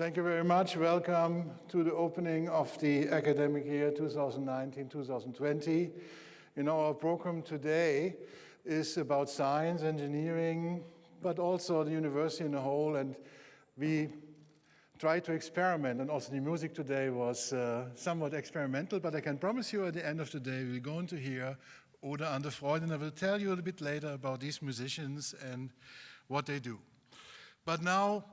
Thank you very much. Welcome to the opening of the academic year 2019-2020. You know, our program today is about science, engineering, but also the university in a whole, and we try to experiment, and also the music today was somewhat experimental, but I can promise you at the end of the day we're going to hear Oder an der Freude, and I will tell you a little bit later about these musicians and what they do. But now,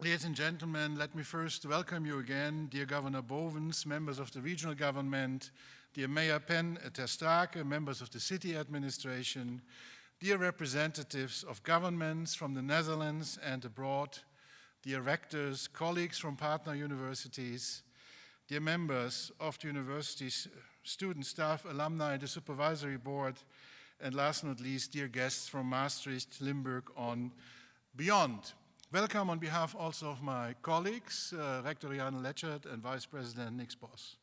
ladies and gentlemen, let me first welcome you again, dear Governor Bovens, members of the regional government, dear Mayor Pen ter Strake, members of the city administration, dear representatives of governments from the Netherlands and abroad, dear rectors, colleagues from partner universities, dear members of the university's student, staff, alumni, the supervisory board, and last but not least, dear guests from Maastricht, Limburg, on beyond. Welcome on behalf also of my colleagues, Rector Jan Letchert and Vice President Nix Bos.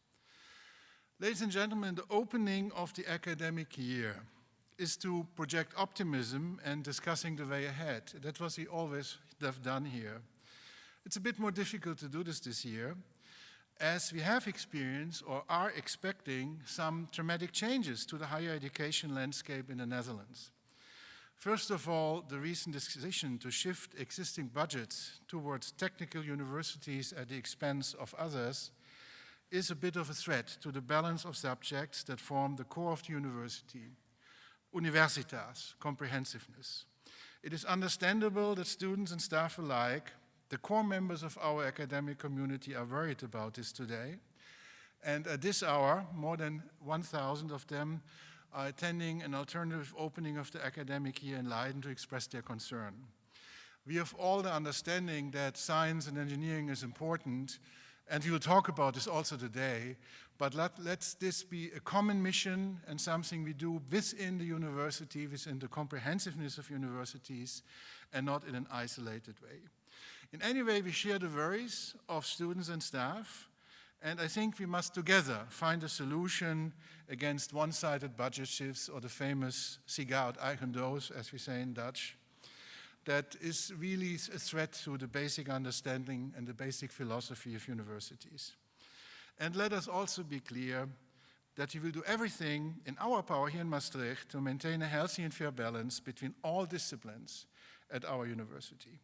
Ladies and gentlemen, the opening of the academic year is to project optimism and discussing the way ahead. That's what we always have done here. It's a bit more difficult to do this year, as we have experienced or are expecting some dramatic changes to the higher education landscape in the Netherlands. First of all, the recent decision to shift existing budgets towards technical universities at the expense of others is a bit of a threat to the balance of subjects that form the core of the university. Universitas, comprehensiveness. It is understandable that students and staff alike, the core members of our academic community, are worried about this today. And at this hour, more than 1,000 of them are attending an alternative opening of the academic year in Leiden to express their concern. We have all the understanding that science and engineering is important, and we will talk about this also today, but let's this be a common mission and something we do within the university, within the comprehensiveness of universities, and not in an isolated way. In any way, we share the worries of students and staff, and I think we must together find a solution against one-sided budget shifts, or the famous Sigaar uit eigen doos, as we say in Dutch, that is really a threat to the basic understanding and the basic philosophy of universities. And let us also be clear that we will do everything in our power here in Maastricht to maintain a healthy and fair balance between all disciplines at our university.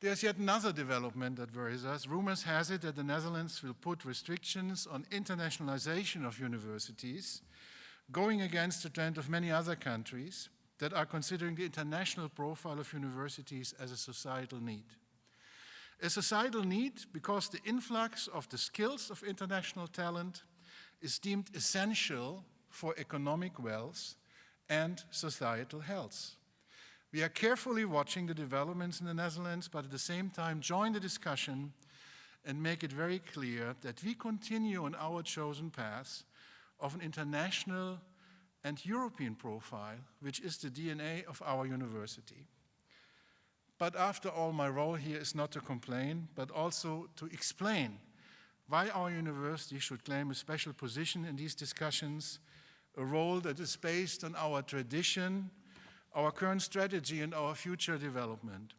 There's yet another development that worries us. Rumors has it that the Netherlands will put restrictions on internationalization of universities, going against the trend of many other countries that are considering the international profile of universities as a societal need. A societal need because the influx of the skills of international talent is deemed essential for economic wealth and societal health. We are carefully watching the developments in the Netherlands, but at the same time join the discussion and make it very clear that we continue on our chosen path of an international and European profile, which is the DNA of our university. But after all, my role here is not to complain, but also to explain why our university should claim a special position in these discussions, a role that is based on our tradition, our current strategy, and our future development.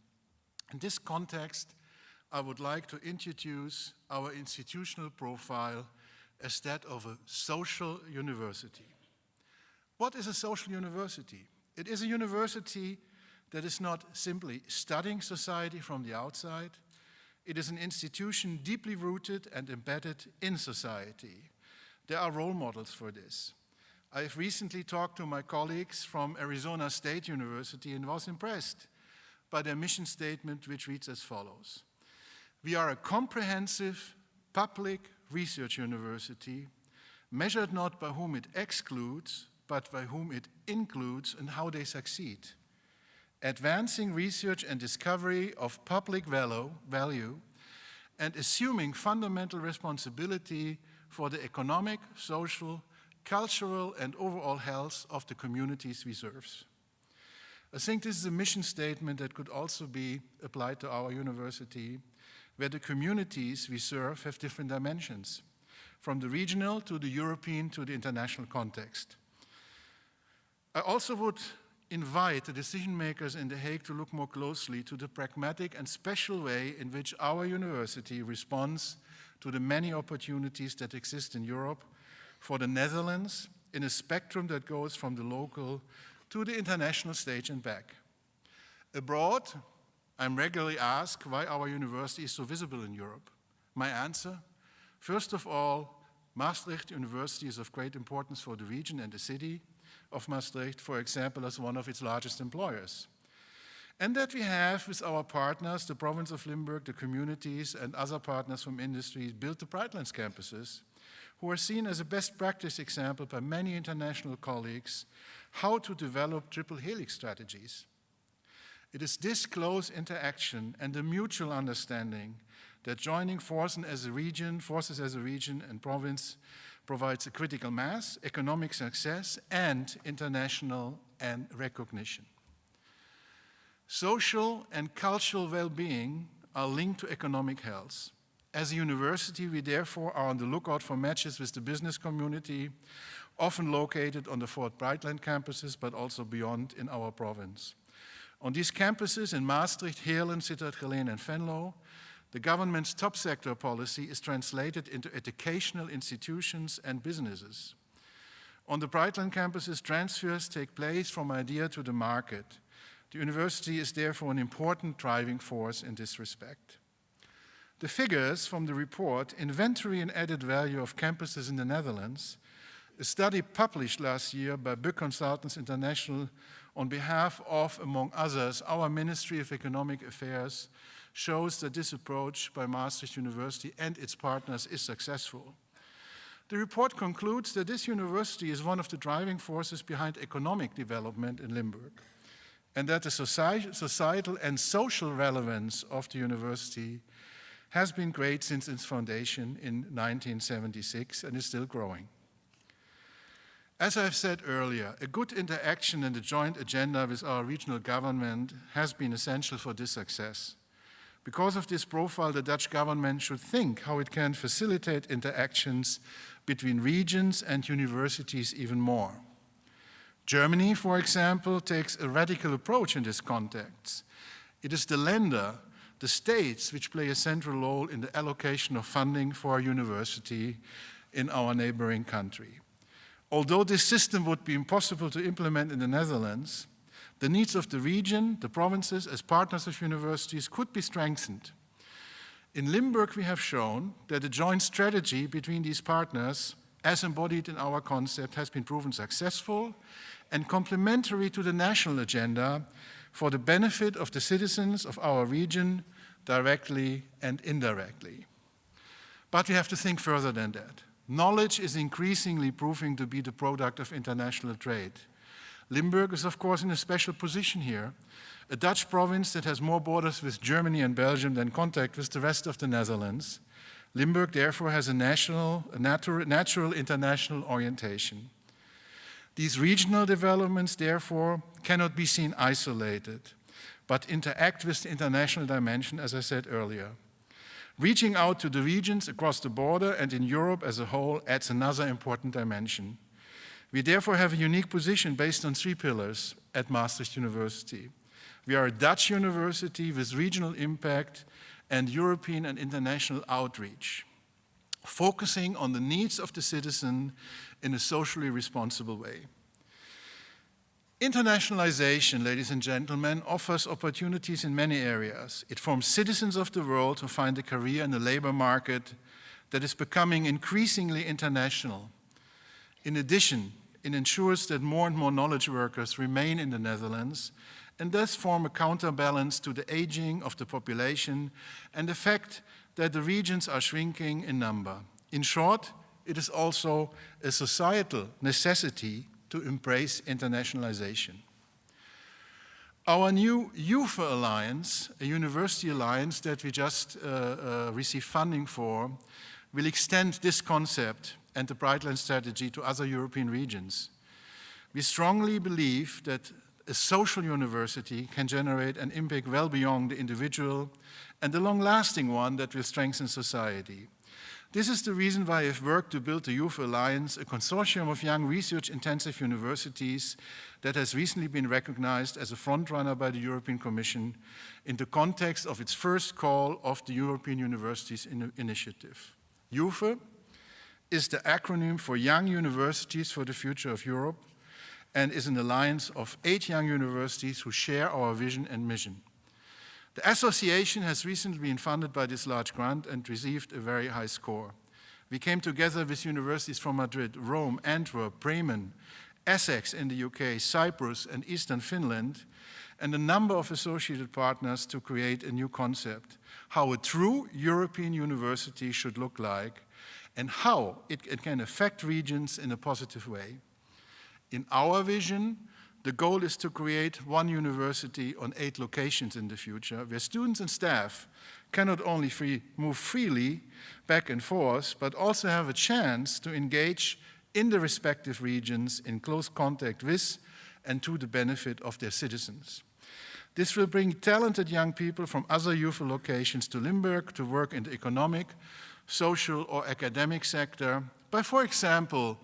In this context, I would like to introduce our institutional profile as that of a social university. What is a social university? It is a university that is not simply studying society from the outside. It is an institution deeply rooted and embedded in society. There are role models for this. I have recently talked to my colleagues from Arizona State University and was impressed by their mission statement, which reads as follows. We are a comprehensive public research university, measured not by whom it excludes, but by whom it includes and how they succeed. Advancing research and discovery of public value and assuming fundamental responsibility for the economic, social, cultural, and overall health of the communities we serve. I think this is a mission statement that could also be applied to our university, where the communities we serve have different dimensions, from the regional to the European to the international context. I also would invite the decision makers in The Hague to look more closely to the pragmatic and special way in which our university responds to the many opportunities that exist in Europe for the Netherlands in a spectrum that goes from the local to the international stage and back. Abroad, I'm regularly asked why our university is so visible in Europe. My answer, first of all, Maastricht University is of great importance for the region and the city of Maastricht, for example, as one of its largest employers. And that we have, with our partners, the province of Limburg, the communities, and other partners from industries, built the Brightlands campuses, who are seen as a best practice example by many international colleagues how to develop triple helix strategies. It is this close interaction and the mutual understanding that joining forces as a region and province provides a critical mass, economic success, and international and recognition. Social and cultural well-being are linked to economic health. As a university, we therefore are on the lookout for matches with the business community, often located on the Fort Brightland campuses, but also beyond in our province. On these campuses in Maastricht, Heerlen, Sittard, Geleen, and Venlo, the government's top sector policy is translated into educational institutions and businesses. On the Brightland campuses, transfers take place from idea to the market. The university is therefore an important driving force in this respect. The figures from the report, Inventory and Added Value of Campuses in the Netherlands, a study published last year by Buck Consultants International on behalf of, among others, our Ministry of Economic Affairs, shows that this approach by Maastricht University and its partners is successful. The report concludes that this university is one of the driving forces behind economic development in Limburg, and that the societal and social relevance of the university has been great since its foundation in 1976 and is still growing. As I've said earlier, a good interaction and a joint agenda with our regional government has been essential for this success. Because of this profile, the Dutch government should think how it can facilitate interactions between regions and universities even more. Germany, for example, takes a radical approach in this context. It is the Länder, the states, which play a central role in the allocation of funding for a university in our neighboring country. Although this system would be impossible to implement in the Netherlands, the needs of the region, the provinces, as partners of universities could be strengthened. In Limburg, we have shown that a joint strategy between these partners, as embodied in our concept, has been proven successful and complementary to the national agenda for the benefit of the citizens of our region, directly and indirectly. But we have to think further than that. Knowledge is increasingly proving to be the product of international trade. Limburg is, of course, in a special position here, a Dutch province that has more borders with Germany and Belgium than contact with the rest of the Netherlands. Limburg, therefore, has a natural international orientation. These regional developments, therefore, cannot be seen isolated, but interact with the international dimension, as I said earlier. Reaching out to the regions across the border and in Europe as a whole adds another important dimension. We therefore have a unique position based on 3 pillars at Maastricht University. We are a Dutch university with regional impact and European and international outreach, focusing on the needs of the citizen in a socially responsible way. Internationalization, ladies and gentlemen, offers opportunities in many areas. It forms citizens of the world who find a career in a labor market that is becoming increasingly international. In addition, it ensures that more and more knowledge workers remain in the Netherlands and thus form a counterbalance to the aging of the population and the fact that the regions are shrinking in number. In short, it is also a societal necessity to embrace internationalization. Our new UFA Alliance, a university alliance that we just received funding for, will extend this concept and the Brightland strategy to other European regions. We strongly believe that a social university can generate an impact well beyond the individual and a long-lasting one that will strengthen society. This is the reason why I've worked to build the Youth Alliance, a consortium of young research-intensive universities that has recently been recognized as a frontrunner by the European Commission in the context of its first call of the European Universities Initiative. YUFE is the acronym for Young Universities for the Future of Europe and is an alliance of 8 young universities who share our vision and mission. The association has recently been funded by this large grant and received a very high score. We came together with universities from Madrid, Rome, Antwerp, Bremen, Essex in the UK, Cyprus and Eastern Finland, and a number of associated partners to create a new concept, how a true European university should look like and how it can affect regions in a positive way. In our vision, the goal is to create one university on 8 locations in the future, where students and staff can not only move freely back and forth, but also have a chance to engage in the respective regions in close contact with and to the benefit of their citizens. This will bring talented young people from other youth locations to Limburg to work in the economic, social or academic sector by, for example,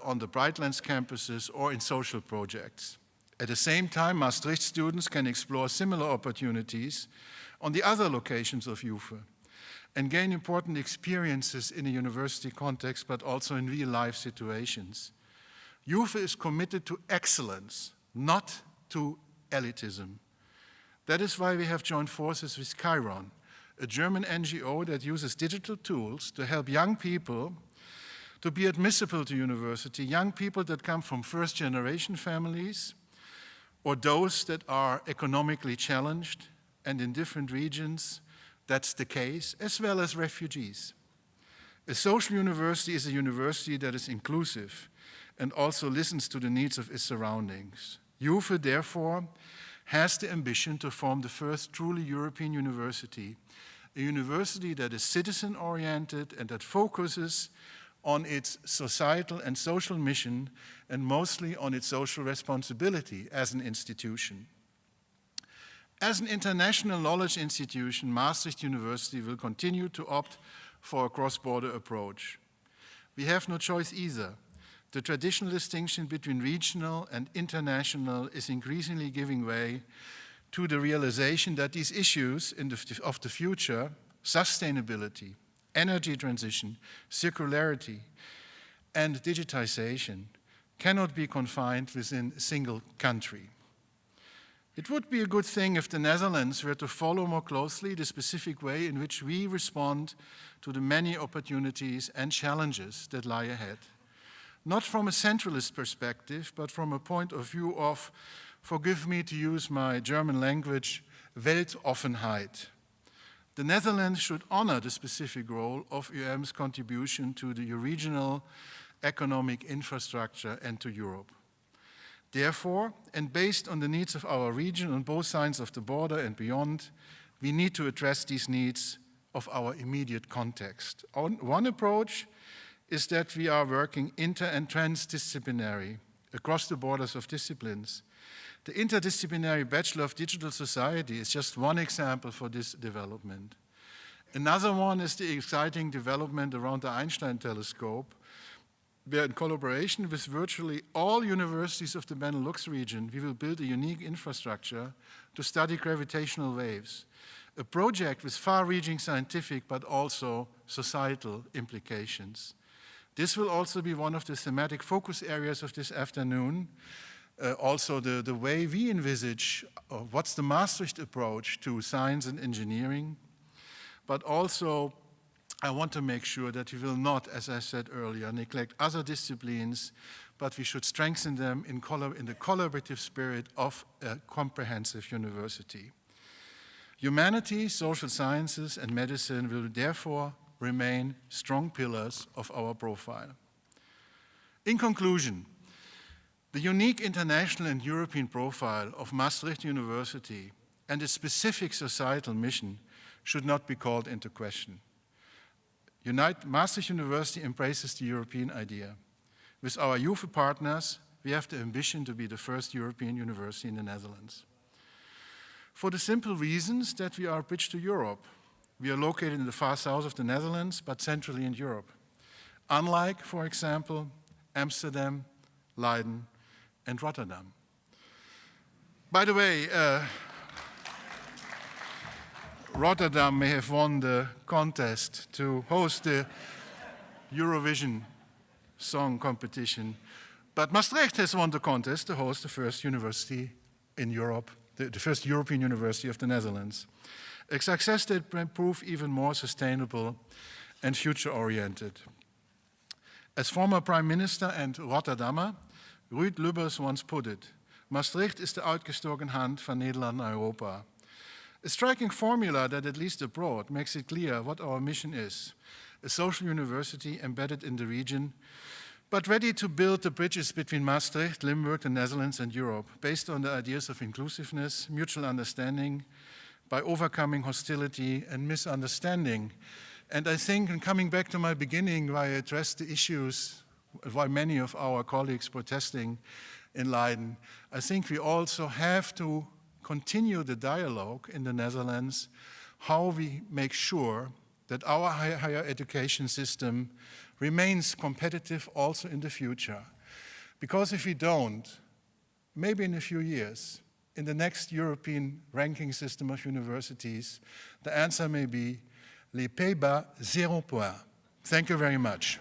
on the Brightlands campuses or in social projects. At the same time, Maastricht students can explore similar opportunities on the other locations of YUFE and gain important experiences in a university context, but also in real-life situations. YUFE is committed to excellence, not to elitism. That is why we have joined forces with Chiron, a German NGO that uses digital tools to help young people to be admissible to university, young people that come from first-generation families or those that are economically challenged, and in different regions that's the case, as well as refugees. A social university is a university that is inclusive and also listens to the needs of its surroundings. YUFE, therefore, has the ambition to form the first truly European university, a university that is citizen-oriented and that focuses on its societal and social mission, and mostly on its social responsibility as an institution. As an international knowledge institution, Maastricht University will continue to opt for a cross-border approach. We have no choice either. The traditional distinction between regional and international is increasingly giving way to the realization that these issues of the future, sustainability, energy transition, circularity, and digitization cannot be confined within a single country. It would be a good thing if the Netherlands were to follow more closely the specific way in which we respond to the many opportunities and challenges that lie ahead. Not from a centralist perspective, but from a point of view of, forgive me to use my German language, Weltoffenheit. The Netherlands should honor the specific role of UM's contribution to the regional economic infrastructure and to Europe. Therefore, and based on the needs of our region on both sides of the border and beyond, we need to address these needs of our immediate context. One approach is that we are working inter- and transdisciplinary across the borders of disciplines. The interdisciplinary Bachelor of Digital Society is just one example for this development. Another one is the exciting development around the Einstein telescope, where in collaboration with virtually all universities of the Benelux region, we will build a unique infrastructure to study gravitational waves, a project with far-reaching scientific but also societal implications. This will also be one of the thematic focus areas of this afternoon. Also the way we envisage what's the Maastricht approach to science and engineering, but also I want to make sure that we will not, as I said earlier, neglect other disciplines, but we should strengthen them in the collaborative spirit of a comprehensive university. Humanities, social sciences, and medicine will therefore remain strong pillars of our profile. In conclusion, the unique international and European profile of Maastricht University and its specific societal mission should not be called into question. Maastricht University embraces the European idea. With our youth partners, we have the ambition to be the first European university in the Netherlands. For the simple reasons that we are a bridge to Europe. We are located in the far south of the Netherlands, but centrally in Europe. Unlike, for example, Amsterdam, Leiden, and Rotterdam. By the way, Rotterdam may have won the contest to host the Eurovision song competition, but Maastricht has won the contest to host the first university in Europe, the first European university of the Netherlands. A success that can prove even more sustainable and future-oriented. As former Prime Minister and Rotterdammer, Ruud Lubbers once put it, Maastricht is de uitgestoken hand van Nederland naar Europa. A striking formula that, at least abroad, makes it clear what our mission is. A social university embedded in the region, but ready to build the bridges between Maastricht, Limburg, the Netherlands, and Europe, based on the ideas of inclusiveness, mutual understanding, by overcoming hostility and misunderstanding. And I think, in coming back to my beginning, why I addressed the issues, why many of our colleagues protesting in Leiden, I think we also have to continue the dialogue in the Netherlands, how we make sure that our higher education system remains competitive also in the future. Because if we don't, maybe in a few years, in the next European ranking system of universities, the answer may be les Pays-Bas, 0 point. Thank you very much.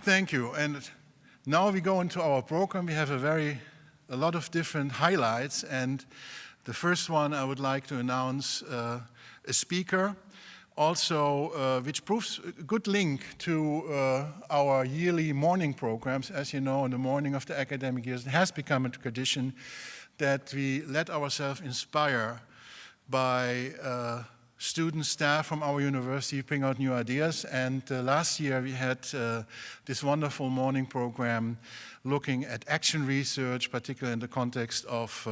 Thank you. And now we go into our program. We have a lot of different highlights. And the first one I would like to announce a speaker, also which proves a good link to our yearly morning programs. As you know, in the morning of the academic years, it has become a tradition that we let ourselves inspire by students, staff from our university bring out new ideas. And last year we had this wonderful morning program looking at action research, particularly in the context of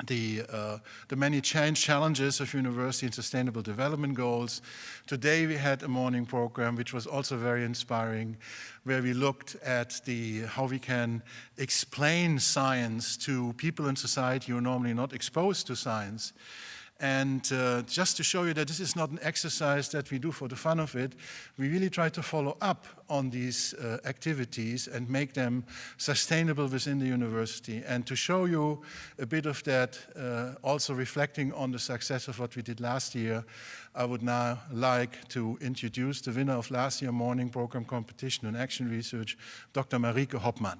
the many challenges of university and sustainable development goals. Today we had a morning program which was also very inspiring, where we looked at how we can explain science to people in society who are normally not exposed to science. And just to show you that this is not an exercise that we do for the fun of it, we really try to follow up on these activities and make them sustainable within the university. And to show you a bit of that, also reflecting on the success of what we did last year, I would now like to introduce the winner of last year's morning program competition on action research, Dr. Marieke Hopman.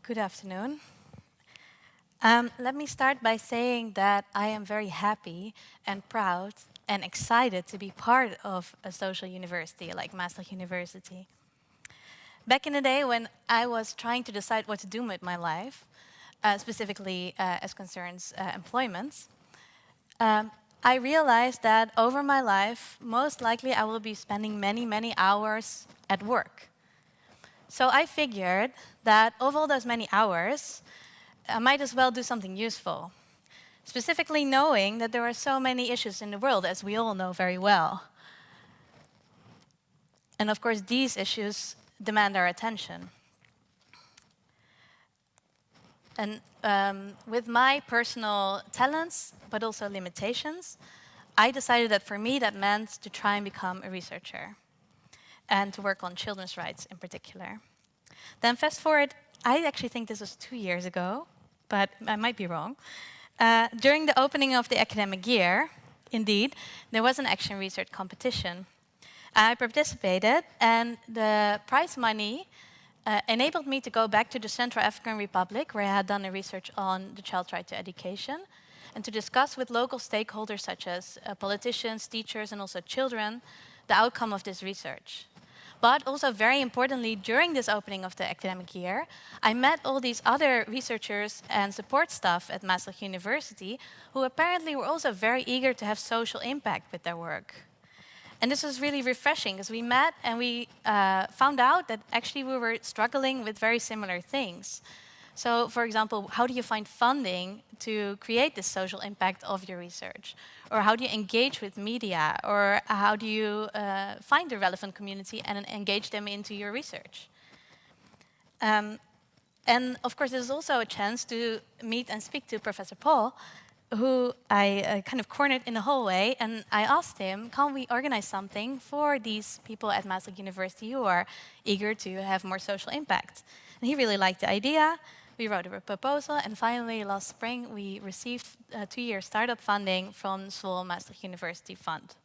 Good afternoon. Let me start by saying that I am very happy and proud and excited to be part of a social university like Maastricht University. Back in the day when I was trying to decide what to do with my life, specifically as concerns employment, I realized that over my life, most likely I will be spending many hours at work. So I figured that of all those many hours, I might as well do something useful. Specifically knowing that there are so many issues in the world, as we all know very well. And of course, these issues demand our attention. And with my personal talents, but also limitations, I decided that for me that meant to try and become a researcher and to work on children's rights in particular. Then fast forward, I actually think this was 2 years ago, but I might be wrong. During the opening of the academic year, indeed, there was an action research competition. I participated, and the prize money enabled me to go back to the Central African Republic, where I had done a research on the child's right to education, and to discuss with local stakeholders such as politicians, teachers, and also children, the outcome of this research. But also very importantly, during this opening of the academic year, I met all these other researchers and support staff at Maastricht University who apparently were also very eager to have social impact with their work. And this was really refreshing because we met and we found out that actually we were struggling with very similar things. So, for example, how do you find funding to create this social impact of your research? Or how do you engage with media? Or how do you find the relevant community and engage them into your research? And of course, there's also a chance to meet and speak to Professor Paul, who I kind of cornered in the hallway, and I asked him, can we organize something for these people at Maastricht University who are eager to have more social impact? And he really liked the idea. We wrote a proposal, and finally, last spring, we received 2-year startup funding from Zwolle Maastricht University Fund.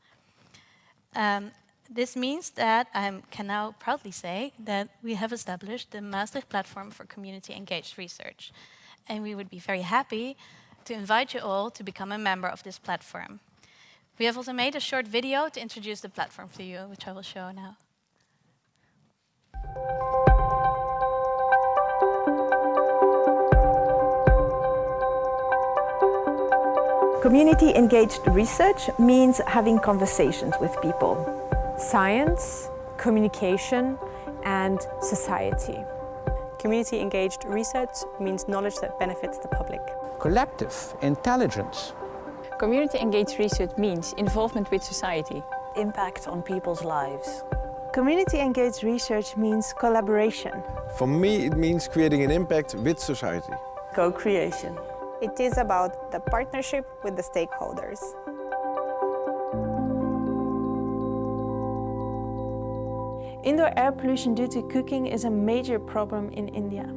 This means that I can now proudly say that we have established the Maastricht Platform for Community-Engaged Research. And we would be very happy to invite you all to become a member of this platform. We have also made a short video to introduce the platform to you, which I will show now. Community-engaged research means having conversations with people. Science, communication, and society. Community-engaged research means knowledge that benefits the public. Collective intelligence. Community-engaged research means involvement with society. Impact on people's lives. Community-engaged research means collaboration. For me, it means creating an impact with society. Co-creation. It is about the partnership with the stakeholders. Indoor air pollution due to cooking is a major problem in India.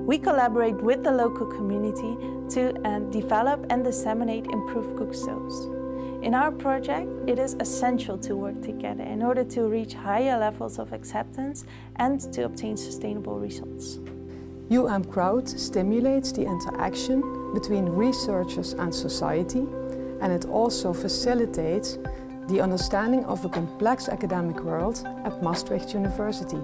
We collaborate with the local community to develop and disseminate improved cook stoves. In our project, it is essential to work together in order to reach higher levels of acceptance and to obtain sustainable results. Crowd stimulates the interaction between researchers and society, and it also facilitates the understanding of a complex academic world at Maastricht University.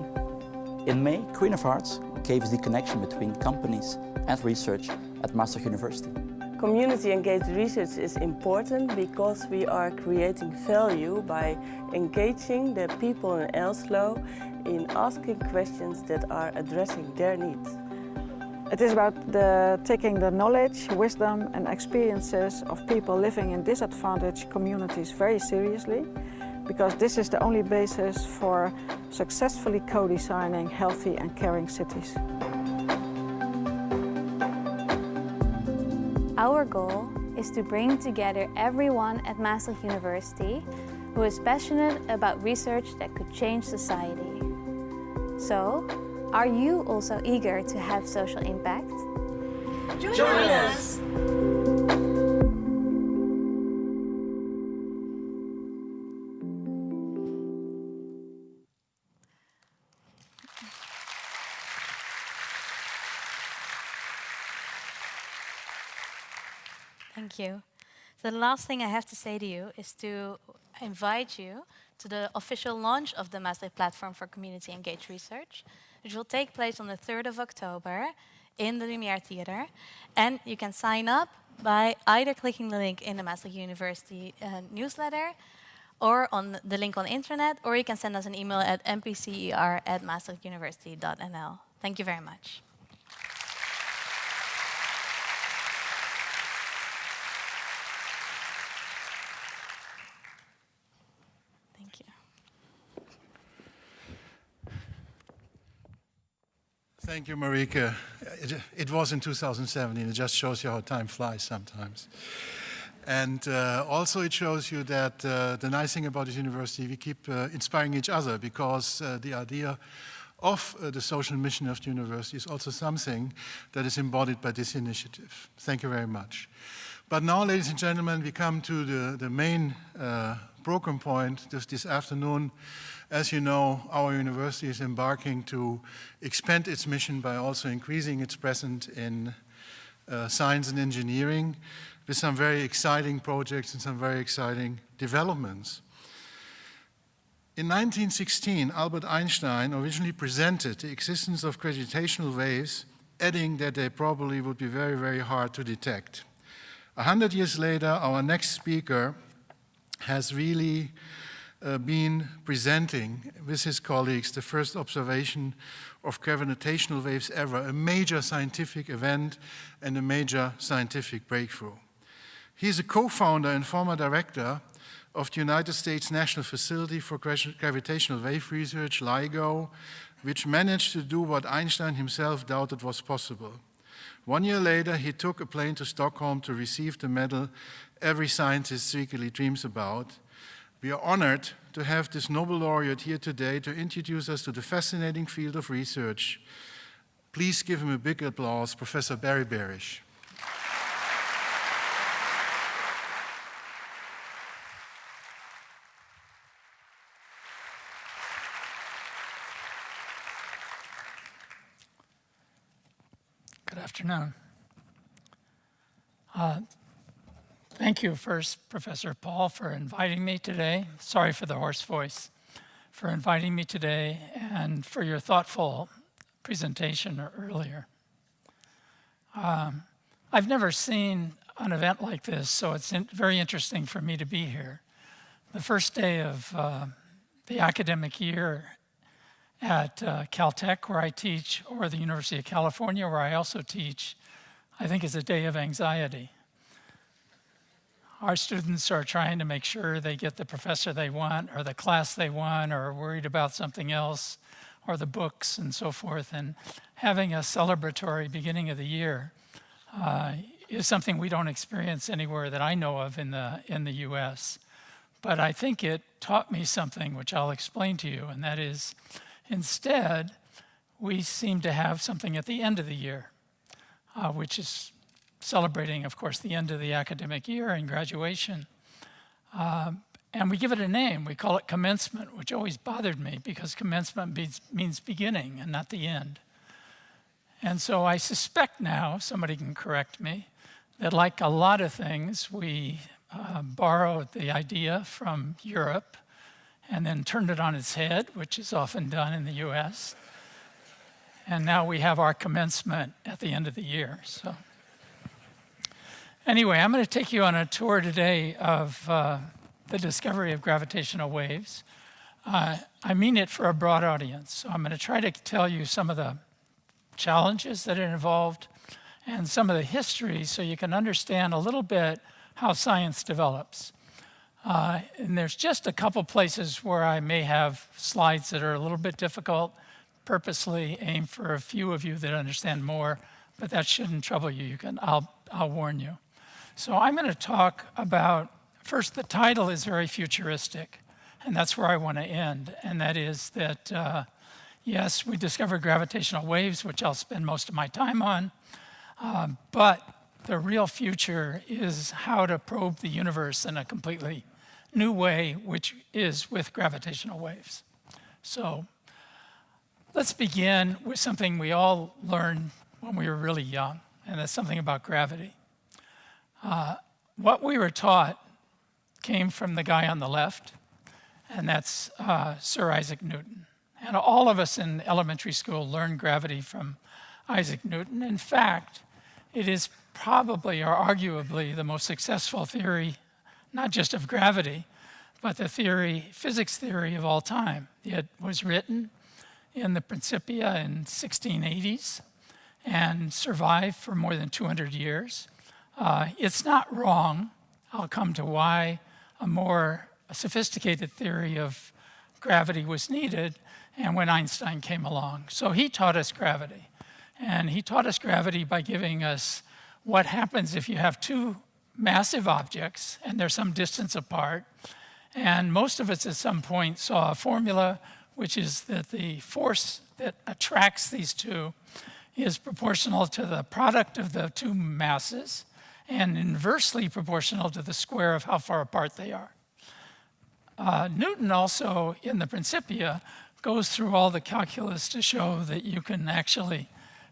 In May, Queen of Hearts gave us the connection between companies and research at Maastricht University. Community-engaged research is important because we are creating value by engaging the people in Elslo in asking questions that are addressing their needs. It is about taking the knowledge, wisdom and experiences of people living in disadvantaged communities very seriously, because this is the only basis for successfully co-designing healthy and caring cities. Our goal is to bring together everyone at Maastricht University who is passionate about research that could change society. So, are you also eager to have social impact? Join us! Thank you. So the last thing I have to say to you is to invite you to the official launch of the Maastricht Platform for Community Engaged Research, which will take place on the 3rd of October in the Lumière Theatre. And you can sign up by either clicking the link in the Maastricht University newsletter or on the link on the internet, or you can send us an email at mpcer@maastrichtuniversity.nl. Thank you very much. Thank you, Marieke. It was in 2017. It just shows you how time flies sometimes. And also it shows you that the nice thing about this university, we keep inspiring each other, because the idea of the social mission of the university is also something that is embodied by this initiative. Thank you very much. But now, ladies and gentlemen, we come to the main program point this afternoon. As you know, our university is embarking to expand its mission by also increasing its presence in science and engineering with some very exciting projects and some very exciting developments. In 1916, Albert Einstein originally presented the existence of gravitational waves, adding that they probably would be very, very hard to detect. 100 years later, our next speaker has really been presenting with his colleagues the first observation of gravitational waves ever, a major scientific event and a major scientific breakthrough. He is a co-founder and former director of the United States National Facility for Gravitational Wave Research, LIGO, which managed to do what Einstein himself doubted was possible. 1 year later, he took a plane to Stockholm to receive the medal every scientist secretly dreams about. We are honored to have this Nobel laureate here today to introduce us to the fascinating field of research. Please give him a big applause, Professor Barry Barish. Good afternoon. Thank you first, Professor Paul, for inviting me today. Sorry for the hoarse voice. For inviting me today and for your thoughtful presentation earlier. I've never seen an event like this, so it's very interesting for me to be here. The first day of the academic year at Caltech, where I teach, or the University of California, where I also teach, I think is a day of anxiety. Our students are trying to make sure they get the professor they want, or the class they want, or are worried about something else, or the books and so forth. And having a celebratory beginning of the year is something we don't experience anywhere that I know of in the US. But I think it taught me something which I'll explain to you, and that is, instead, we seem to have something at the end of the year, which is celebrating, of course, the end of the academic year and graduation. And we give it a name. We call it commencement, which always bothered me because commencement means beginning and not the end. And so I suspect now, somebody can correct me, that like a lot of things, we borrowed the idea from Europe and then turned it on its head, which is often done in the US. And now we have our commencement at the end of the year. So anyway, I'm going to take you on a tour today of the discovery of gravitational waves. I mean it for a broad audience. So I'm going to try to tell you some of the challenges that it involved and some of the history so you can understand a little bit how science develops. And there's just a couple places where I may have slides that are a little bit difficult, purposely aimed for a few of you that understand more, but that shouldn't trouble you. I'll warn you. So I'm going to talk about, first, the title is very futuristic, and that's where I want to end. And that is that, yes, we discovered gravitational waves, which I'll spend most of my time on, but the real future is how to probe the universe in a completely new way, which is with gravitational waves. So let's begin with something we all learned when we were really young, and that's something about gravity. What we were taught came from the guy on the left, and that's Sir Isaac Newton. And all of us in elementary school learned gravity from Isaac Newton. In fact, it is probably or arguably the most successful theory, not just of gravity, but the physics theory of all time. It was written in the Principia in 1680s and survived for more than 200 years. It's not wrong. I'll come to why a more sophisticated theory of gravity was needed and when Einstein came along. So he taught us gravity. And he taught us gravity by giving us what happens if you have two massive objects and they're some distance apart. And most of us at some point saw a formula, which is that the force that attracts these two is proportional to the product of the two masses and inversely proportional to the square of how far apart they are. Newton also, in the Principia, goes through all the calculus to show that you can actually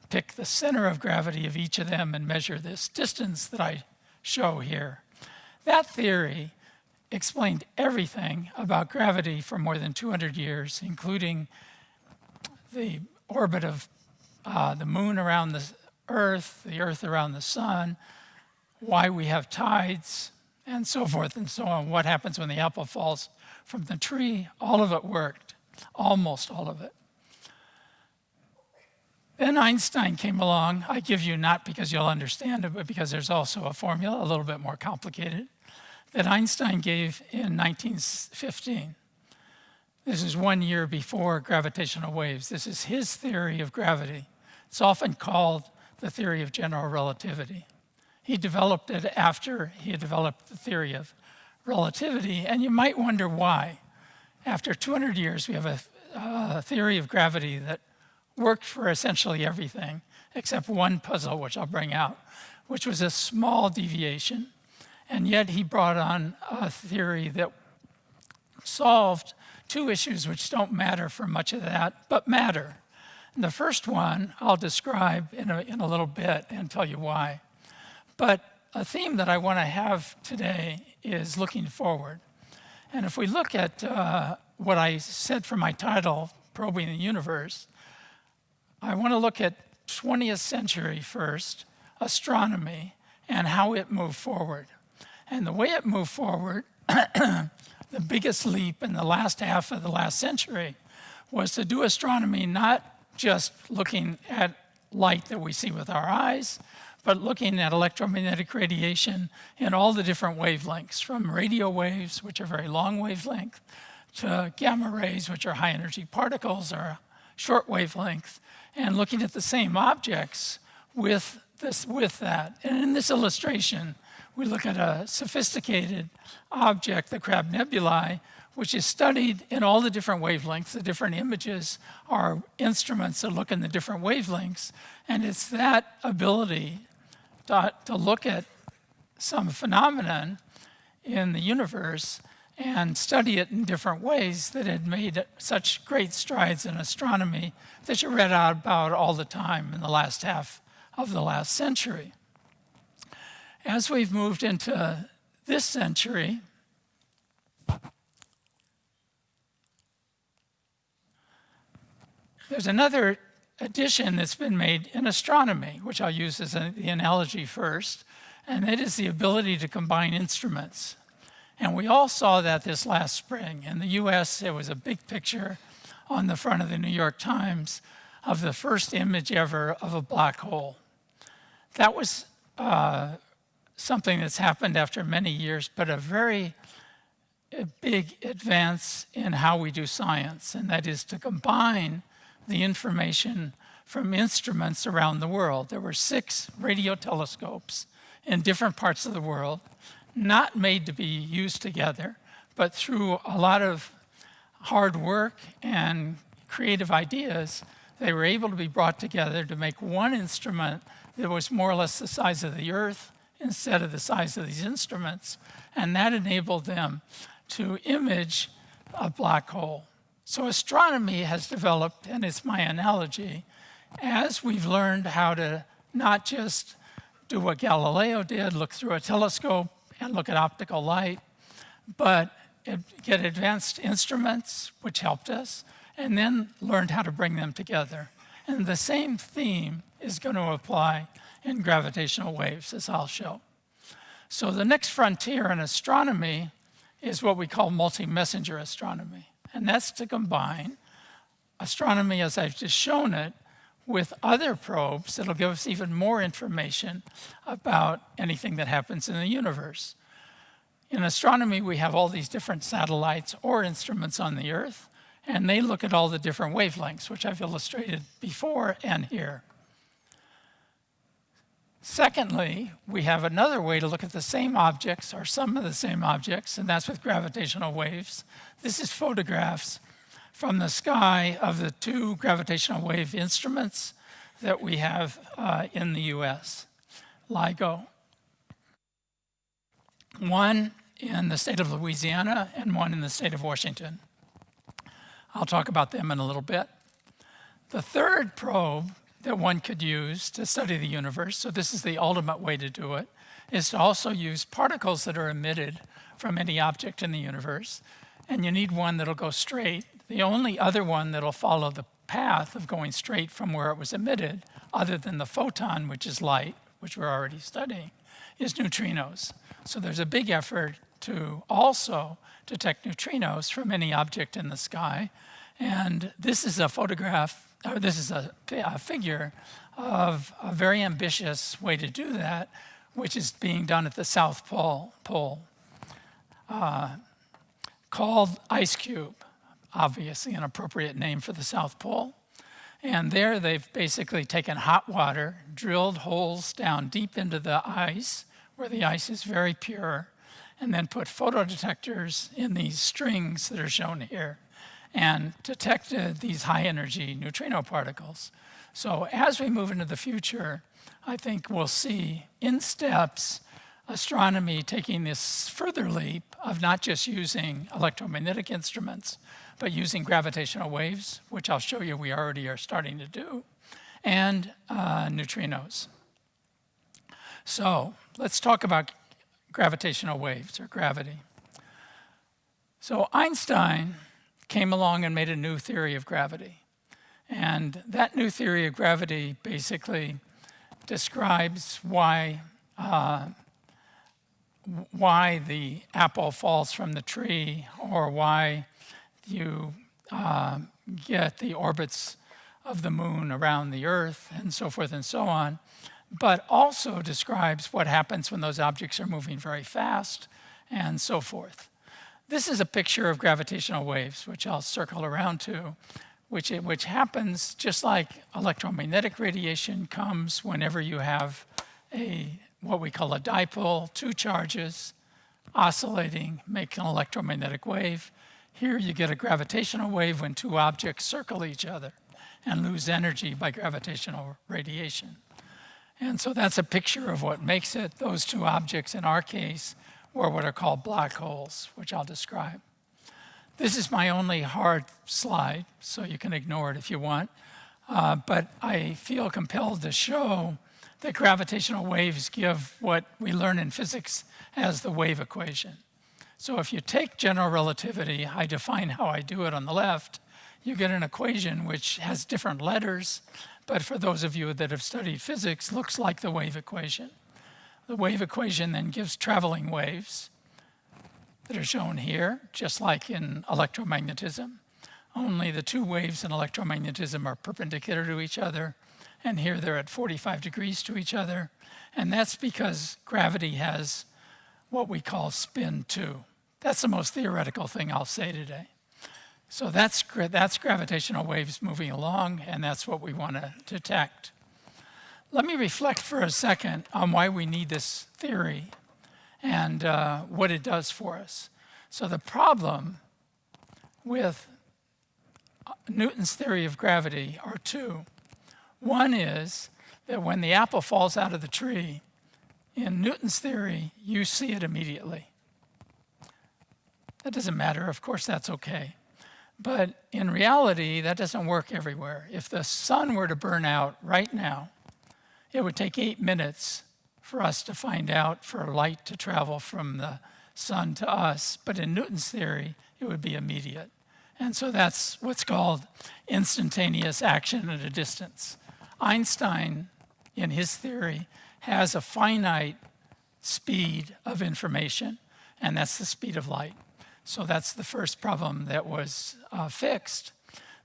pick the center of gravity of each of them and measure this distance that I show here. That theory explained everything about gravity for more than 200 years, including the orbit of the moon around the Earth around the sun, why we have tides, and so forth and so on, what happens when the apple falls from the tree, all of it worked, almost all of it. Then Einstein came along. I give you not because you'll understand it, but because there's also a formula, a little bit more complicated, that Einstein gave in 1915. This is 1 year before gravitational waves. This is his theory of gravity. It's often called the theory of general relativity. He developed it after he had developed the theory of relativity, and you might wonder why. After 200 years, we have a theory of gravity that worked for essentially everything, except one puzzle, which I'll bring out, which was a small deviation. And yet he brought on a theory that solved two issues which don't matter for much of that, but matter. And the first one I'll describe in a little bit and tell you why. But a theme that I want to have today is looking forward. And if we look at what I said for my title, Probing the Universe, I want to look at 20th century first, astronomy, and how it moved forward. And the way it moved forward, the biggest leap in the last half of the last century was to do astronomy not just looking at light that we see with our eyes, but looking at electromagnetic radiation in all the different wavelengths, from radio waves, which are very long wavelength, to gamma rays, which are high energy particles, or short wavelength, and looking at the same objects with that. And in this illustration, we look at a sophisticated object, the Crab Nebulae, which is studied in all the different wavelengths. The different images are instruments that look in the different wavelengths. And it's that ability to look at some phenomenon in the universe and study it in different ways that had made such great strides in astronomy that you read out about all the time in the last half of the last century. As we've moved into this century, there's another addition that's been made in astronomy, which I'll use as the analogy first, and it is the ability to combine instruments. And we all saw that this last spring. In the US, there was a big picture on the front of the New York Times of the first image ever of a black hole. That was something that's happened after many years, but a very big advance in how we do science, and that is to combine the information from instruments around the world. There were 6 radio telescopes in different parts of the world, not made to be used together, but through a lot of hard work and creative ideas, they were able to be brought together to make one instrument that was more or less the size of the Earth instead of the size of these instruments, and that enabled them to image a black hole. So astronomy has developed, and it's my analogy, as we've learned how to not just do what Galileo did, look through a telescope and look at optical light, but get advanced instruments, which helped us, and then learned how to bring them together. And the same theme is going to apply in gravitational waves, as I'll show. So the next frontier in astronomy is what we call multi-messenger astronomy. And that's to combine astronomy, as I've just shown it, with other probes that'll give us even more information about anything that happens in the universe. In astronomy, we have all these different satellites or instruments on the Earth, and they look at all the different wavelengths, which I've illustrated before and here. Secondly, we have another way to look at the same objects, or some of the same objects, and that's with gravitational waves. This is photographs from the sky of the 2 gravitational wave instruments that we have in the US, LIGO. One in the state of Louisiana and one in the state of Washington. I'll talk about them in a little bit. The third probe that one could use to study the universe, so this is the ultimate way to do it, is to also use particles that are emitted from any object in the universe. And you need one that'll go straight. The only other one that'll follow the path of going straight from where it was emitted, other than the photon, which is light, which we're already studying, is neutrinos. So there's a big effort to also detect neutrinos from any object in the sky. And this is a photograph, or this is a figure of a very ambitious way to do that, which is being done at the South Pole, called Ice Cube, obviously an appropriate name for the South Pole. And there they've basically taken hot water, drilled holes down deep into the ice, where the ice is very pure, and then put photodetectors in these strings that are shown here, and detected these high-energy neutrino particles. So as we move into the future, I think we'll see in steps astronomy taking this further leap of not just using electromagnetic instruments, but using gravitational waves, which I'll show you we already are starting to do, and neutrinos. So let's talk about gravitational waves, or gravity. So Einstein came along and made a new theory of gravity. And that new theory of gravity basically describes why the apple falls from the tree, or why you get the orbits of the moon around the Earth, and so forth and so on, but also describes what happens when those objects are moving very fast, and so forth. This is a picture of gravitational waves, which I'll circle around to, which happens just like electromagnetic radiation comes whenever you have what we call a dipole, two charges oscillating, make an electromagnetic wave. Here you get a gravitational wave when two objects circle each other and lose energy by gravitational radiation. And so that's a picture of what makes it. Those two objects, in our case, were what are called black holes, which I'll describe. This is my only hard slide, so you can ignore it if you want. But I feel compelled to show that gravitational waves give what we learn in physics as the wave equation. So if you take general relativity, I define how I do it on the left, you get an equation which has different letters, but for those of you that have studied physics, looks like the wave equation. The wave equation then gives traveling waves that are shown here, just like in electromagnetism. Only the two waves in electromagnetism are perpendicular to each other, and here they're at 45 degrees to each other. And that's because gravity has what we call spin 2. That's the most theoretical thing I'll say today. So that's gravitational waves moving along, and that's what we want to detect. Let me reflect for a second on why we need this theory and what it does for us. So the problem with Newton's theory of gravity are two. One is that when the apple falls out of the tree, in Newton's theory, you see it immediately. That doesn't matter, of course that's okay. But in reality, that doesn't work everywhere. If the sun were to burn out right now, it would take 8 minutes for us to find out, for light to travel from the sun to us. But in Newton's theory, it would be immediate. And so that's what's called instantaneous action at a distance. Einstein, in his theory, has a finite speed of information, and that's the speed of light. So that's the first problem that was fixed.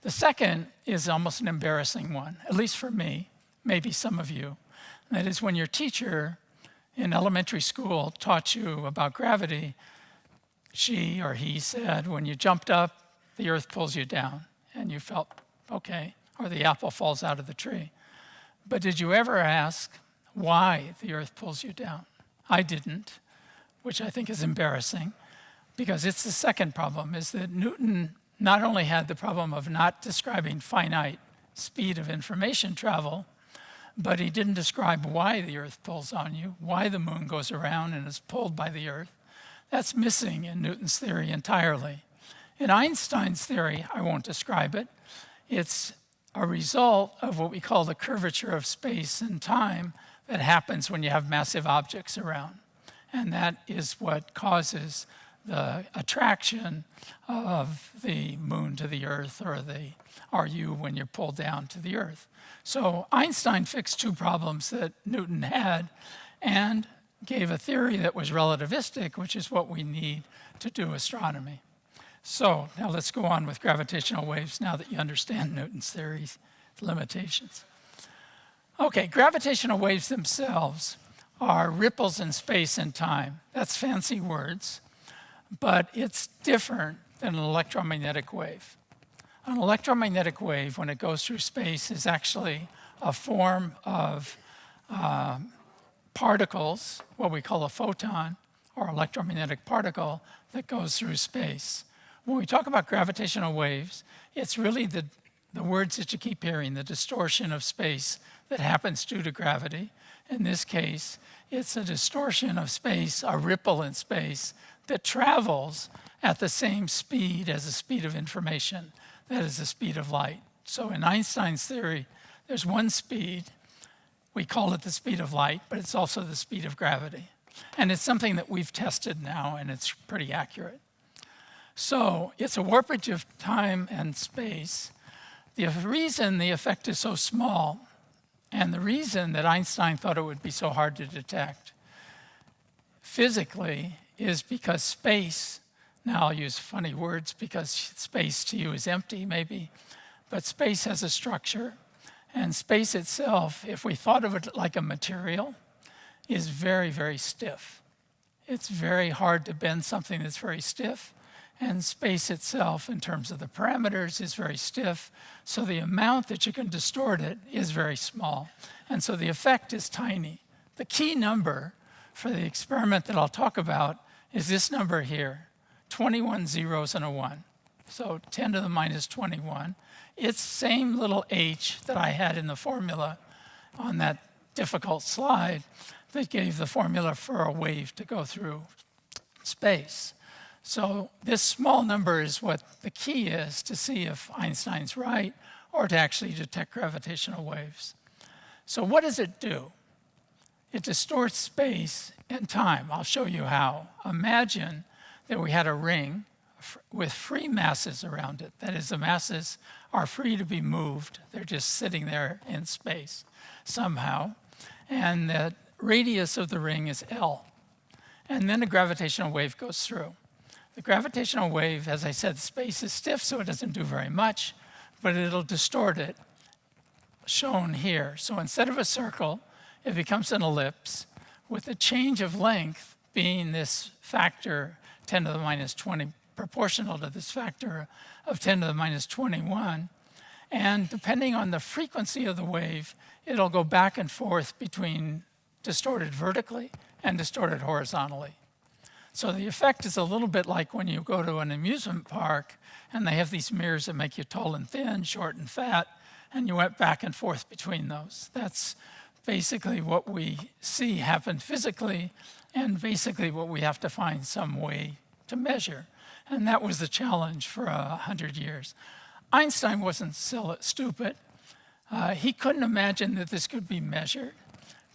The second is almost an embarrassing one, at least for me, maybe some of you. And that is when your teacher in elementary school taught you about gravity, she or he said, when you jumped up, the earth pulls you down, and you felt, okay, or the apple falls out of the tree. But did you ever ask why the earth pulls you down? I didn't, which I think is embarrassing, because it's the second problem, is that Newton not only had the problem of not describing finite speed of information travel, but he didn't describe why the earth pulls on you, why the moon goes around and is pulled by the earth. That's missing in Newton's theory entirely. In Einstein's theory, I won't describe it. It's a result of what we call the curvature of space and time that happens when you have massive objects around. And that is what causes the attraction of the moon to the earth, or you when you're pulled down to the earth. So Einstein fixed two problems that Newton had, and gave a theory that was relativistic, which is what we need to do astronomy. So now let's go on with gravitational waves now that you understand Newton's theory's limitations. Okay, gravitational waves themselves are ripples in space and time. That's fancy words, but it's different than an electromagnetic wave. An electromagnetic wave, when it goes through space, is actually a form of particles, what we call a photon, or electromagnetic particle, that goes through space. When we talk about gravitational waves, it's really the words that you keep hearing, the distortion of space that happens due to gravity. In this case, it's a distortion of space, a ripple in space, that travels at the same speed as the speed of information, that is the speed of light. So in Einstein's theory, there's one speed, we call it the speed of light, but it's also the speed of gravity. And it's something that we've tested now, and it's pretty accurate. So it's a warpage of time and space. The reason the effect is so small, and the reason that Einstein thought it would be so hard to detect physically, is because space, now I'll use funny words because space to you is empty maybe, but space has a structure, and space itself, if we thought of it like a material, is very, very stiff. It's very hard to bend something that's very stiff, and space itself, in terms of the parameters, is very stiff, so the amount that you can distort it is very small, and so the effect is tiny. The key number for the experiment that I'll talk about is this number here, 21 zeros and a 1. So 10 to the minus 21. It's same little h that I had in the formula on that difficult slide that gave the formula for a wave to go through space. So this small number is what the key is to see if Einstein's right or to actually detect gravitational waves. So what does it do? It distorts space and time. I'll show you how. Imagine that we had a ring with free masses around it. That is, the masses are free to be moved. They're just sitting there in space somehow. And the radius of the ring is L. And then a gravitational wave goes through. The gravitational wave, as I said, space is stiff, so it doesn't do very much, but it'll distort it, shown here. So instead of a circle, it becomes an ellipse with the change of length being this factor 10 to the minus 20, proportional to this factor of 10 to the minus 21. And depending on the frequency of the wave, it'll go back and forth between distorted vertically and distorted horizontally. So the effect is a little bit like when you go to an amusement park and they have these mirrors that make you tall and thin, short and fat, and you went back and forth between those. That's basically what we see happen physically, and basically what we have to find some way to measure. And that was the challenge for 100 years. Einstein wasn't stupid. He couldn't imagine that this could be measured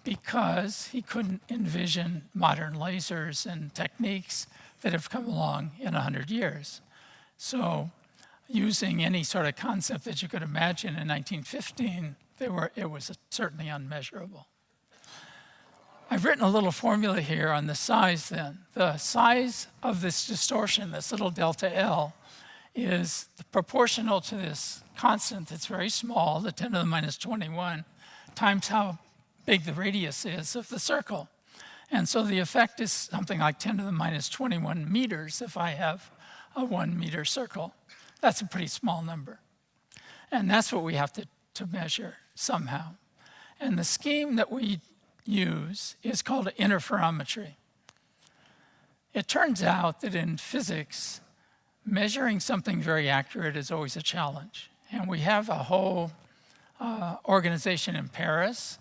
because he couldn't envision modern lasers and techniques that have come along in 100 years. So using any sort of concept that you could imagine in 1915, it was certainly unmeasurable. I've written a little formula here on the size then. The size of this distortion, this little delta L, is proportional to this constant that's very small, the 10 to the minus 21, times how big the radius is of the circle. And so the effect is something like 10 to the minus 21 meters if I have a 1 meter circle. That's a pretty small number. And that's what we have to measure somehow. And the scheme that we use is called interferometry. It turns out that in physics, measuring something very accurate is always a challenge. And we have a whole organization in Paris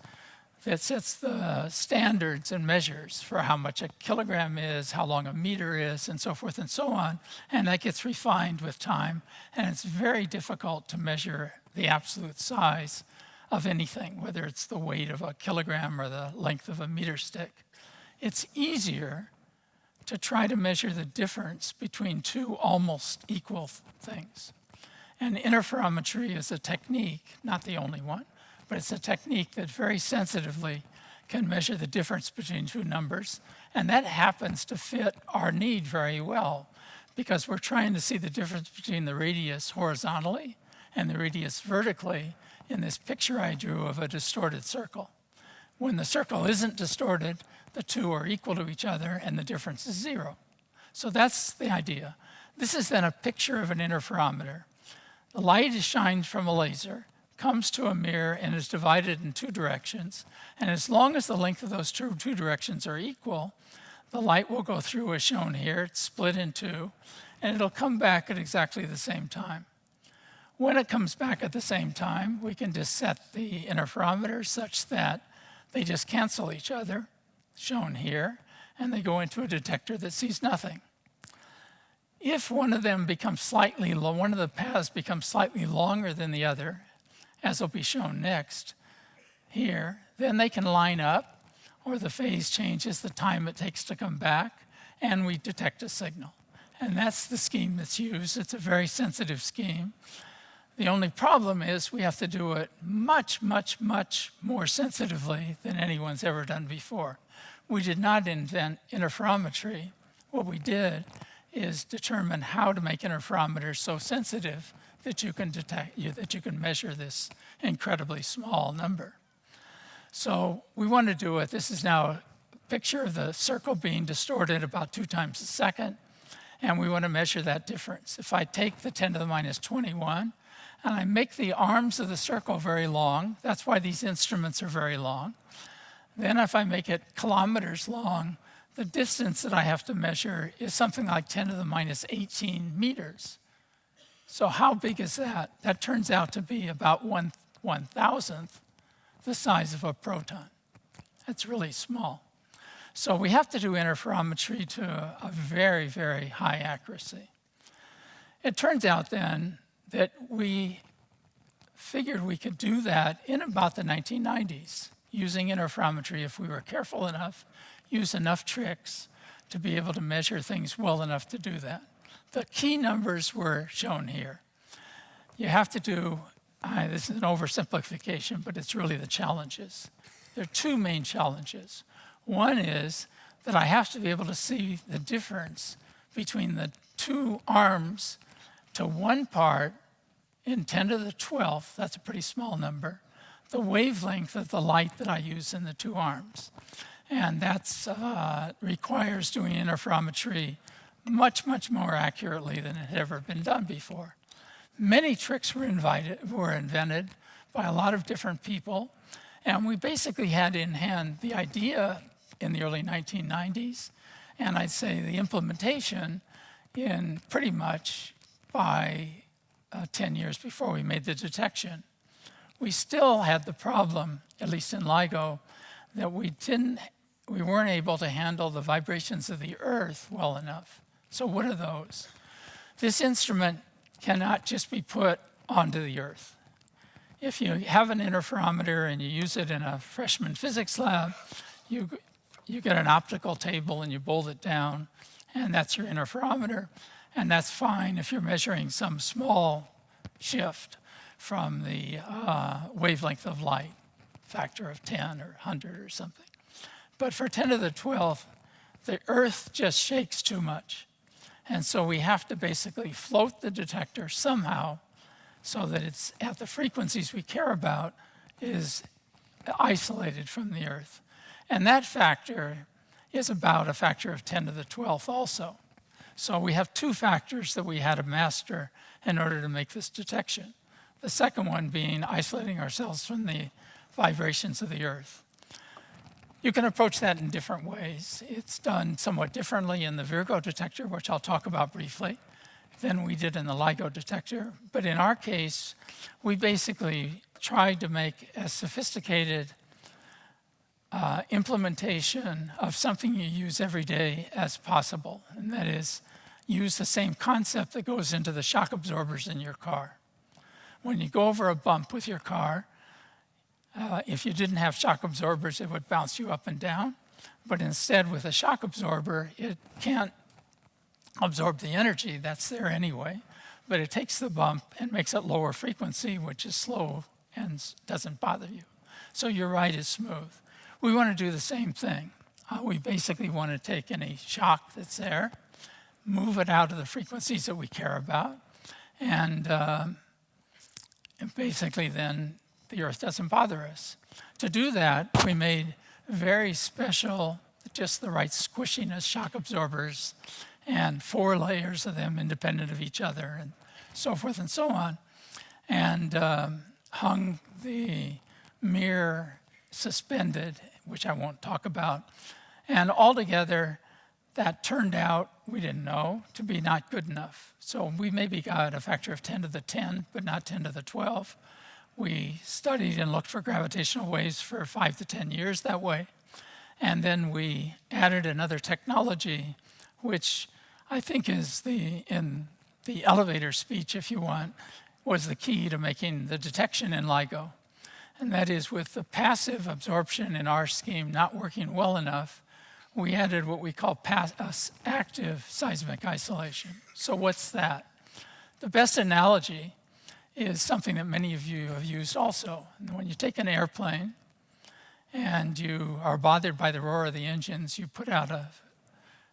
that sets the standards and measures for how much a kilogram is, how long a meter is, and so forth and so on. And that gets refined with time. And it's very difficult to measure the absolute size of anything, whether it's the weight of a kilogram or the length of a meter stick. It's easier to try to measure the difference between two almost equal things. And interferometry is a technique, not the only one, but it's a technique that very sensitively can measure the difference between two numbers. And that happens to fit our need very well, because we're trying to see the difference between the radius horizontally and the radius vertically in this picture I drew of a distorted circle. When the circle isn't distorted, the two are equal to each other and the difference is 0. So that's the idea. This is then a picture of an interferometer. The light is shined from a laser, comes to a mirror, and is divided in two directions. And as long as the length of those two directions are equal, the light will go through as shown here. It's split in two, and it'll come back at exactly the same time. When it comes back at the same time, we can just set the interferometer such that they just cancel each other, shown here, and they go into a detector that sees nothing. If one of them becomes slightly, one of the paths becomes slightly longer than the other, as will be shown next here, then they can line up, or the phase changes the time it takes to come back, and we detect a signal. And that's the scheme that's used. It's a very sensitive scheme. The only problem is we have to do it much, much, much more sensitively than anyone's ever done before. We did not invent interferometry. What we did is determine how to make interferometers so sensitive that you can that you can measure this incredibly small number. So we want to do it. This is now a picture of the circle being distorted about 2 times a second, and we want to measure that difference. If I take the 10 to the minus 21, and I make the arms of the circle very long, that's why these instruments are very long. Then if I make it kilometers long, the distance that I have to measure is something like 10 to the minus 18 meters. So how big is that? That turns out to be about 1/1000th the size of a proton. That's really small. So we have to do interferometry to a very, very high accuracy. It turns out then that we figured we could do that in about the 1990s, using interferometry if we were careful enough, use enough tricks to be able to measure things well enough to do that. The key numbers were shown here. You have to do, this is an oversimplification, but it's really the challenges. There are 2 main challenges. One is that I have to be able to see the difference between the 2 arms to 1 part in 10 to the 12th, that's a pretty small number, the wavelength of the light that I use in the 2 arms. And that requires doing interferometry much, much more accurately than it had ever been done before. Many tricks were invented by a lot of different people, and we basically had in hand the idea in the early 1990s, and I'd say the implementation in pretty much by 10 years before we made the detection. We still had the problem, at least in LIGO, that we weren't able to handle the vibrations of the Earth well enough. So what are those? This instrument cannot just be put onto the Earth. If you have an interferometer and you use it in a freshman physics lab, you get an optical table and you bolt it down, and that's your interferometer. And that's fine if you're measuring some small shift from the wavelength of light, factor of 10 or 100 or something. But for 10 to the 12th, the Earth just shakes too much. And so we have to basically float the detector somehow so that it's at the frequencies we care about is isolated from the Earth. And that factor is about a factor of 10 to the 12th also. So we have 2 factors that we had to master in order to make this detection. The second one being isolating ourselves from the vibrations of the Earth. You can approach that in different ways. It's done somewhat differently in the Virgo detector, which I'll talk about briefly, than we did in the LIGO detector. But in our case, we basically tried to make a sophisticated implementation of something you use every day as possible, and that is use the same concept that goes into the shock absorbers in your car. When you go over a bump with your car, if you didn't have shock absorbers, it would bounce you up and down. But instead, with a shock absorber, it can't absorb the energy that's there anyway, but it takes the bump and makes it lower frequency, which is slow and doesn't bother you. So your ride is smooth. we want to do the same thing. We basically want to take any shock that's there, move it out of the frequencies that we care about, and basically then the Earth doesn't bother us. To do that, we made very special, just the right squishiness shock absorbers, and 4 layers of them independent of each other, and so forth and so on, and hung the mirror suspended, which I won't talk about. And altogether, that turned out, we didn't know, to be not good enough. So we maybe got a factor of 10 to the 10, but not 10 to the 12. We studied and looked for gravitational waves for 5 to 10 years that way. And then we added another technology, which I think is in the elevator speech, if you want, was the key to making the detection in LIGO. And that is, with the passive absorption in our scheme not working well enough, we added what we call active seismic isolation. So what's that? The best analogy is something that many of you have used also. When you take an airplane and you are bothered by the roar of the engines, you put out a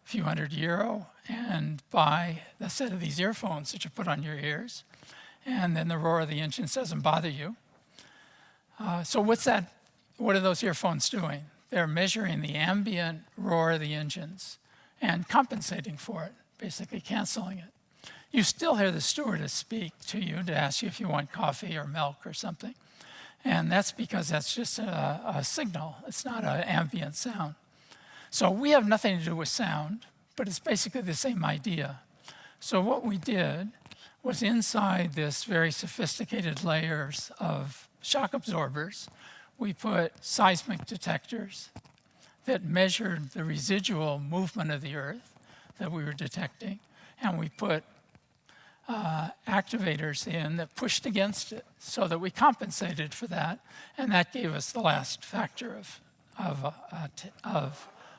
few €100 and buy a set of these earphones that you put on your ears, and then the roar of the engines doesn't bother you. So what are those earphones doing? They're measuring the ambient roar of the engines and compensating for it, basically canceling it. You still hear the stewardess speak to you to ask you if you want coffee or milk or something. And that's because that's just a signal. It's not an ambient sound. So we have nothing to do with sound, but it's basically the same idea. So what we did was, inside this very sophisticated layers of shock absorbers, we put seismic detectors that measured the residual movement of the Earth that we were detecting, and we put activators in that pushed against it so that we compensated for that, and that gave us the last factor of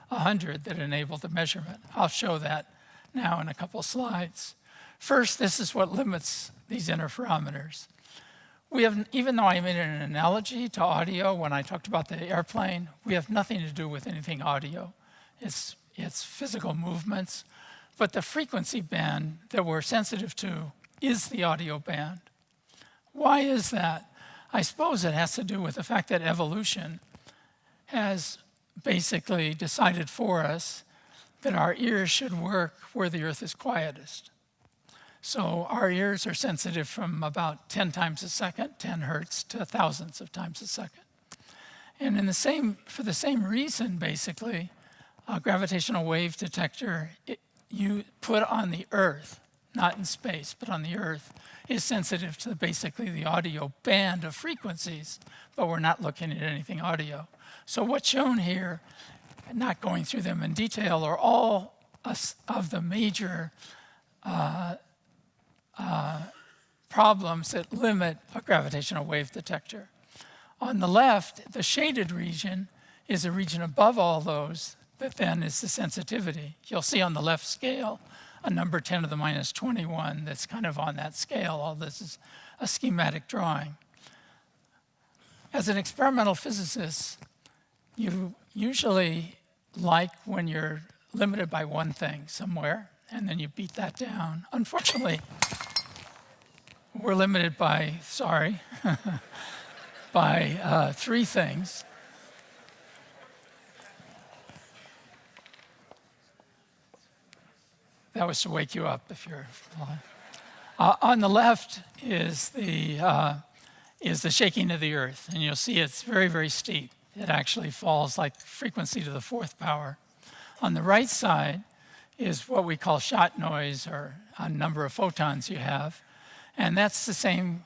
100 that enabled the measurement. I'll show that now in a couple slides. First, this is what limits these interferometers. Even though I made an analogy to audio when I talked about the airplane, we have nothing to do with anything audio. It's physical movements. But the frequency band that we're sensitive to is the audio band. Why is that? I suppose it has to do with the fact that evolution has basically decided for us that our ears should work where the Earth is quietest. So our ears are sensitive from about 10 times a second, 10 hertz, to thousandths of times a second. And for the same reason, basically, a gravitational wave detector you put on the Earth, not in space, but on the Earth, is sensitive to basically the audio band of frequencies, but we're not looking at anything audio. So what's shown here, not going through them in detail, are all of the major problems that limit a gravitational wave detector. On the left, the shaded region is a region above all those that then is the sensitivity. You'll see on the left scale a number 10 to the minus 21 that's kind of on that scale. All this is a schematic drawing. As an experimental physicist, you usually like when you're limited by one thing somewhere, and then you beat that down. Unfortunately, we're limited by, by 3 things. That was to wake you up if you're on the left is the shaking of the Earth, and you'll see it's very, very steep. It actually falls like frequency to the 4th power. On the right side is what we call shot noise, or a number of photons you have, and that's the same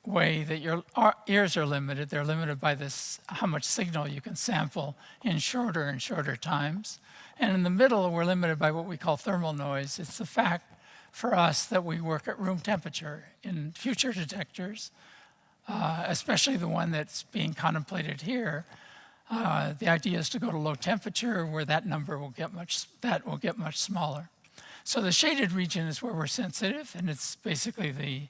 way that your ears are limited. They're limited by this, how much signal you can sample in shorter and shorter times. And in the middle, we're limited by what we call thermal noise. It's the fact for us that we work at room temperature. In future detectors, especially the one that's being contemplated here, the idea is to go to low temperature, where that number will get much smaller. So the shaded region is where we're sensitive, and it's basically the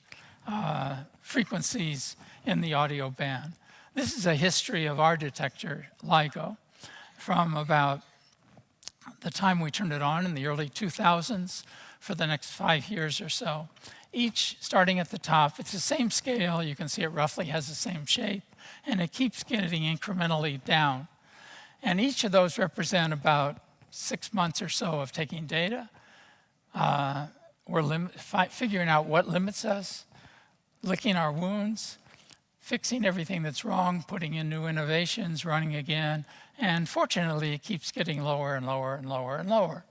frequencies in the audio band. This is a history of our detector, LIGO. from about the time we turned it on in the early 2000s for the next 5 years or so. Each starting at the top, it's the same scale, you can see it roughly has the same shape, and it keeps getting incrementally down. And each of those represent about 6 months or so of taking data. We're figuring out what limits us, licking our wounds, fixing everything that's wrong, putting in new innovations, running again, and fortunately it keeps getting lower and lower and lower and lower.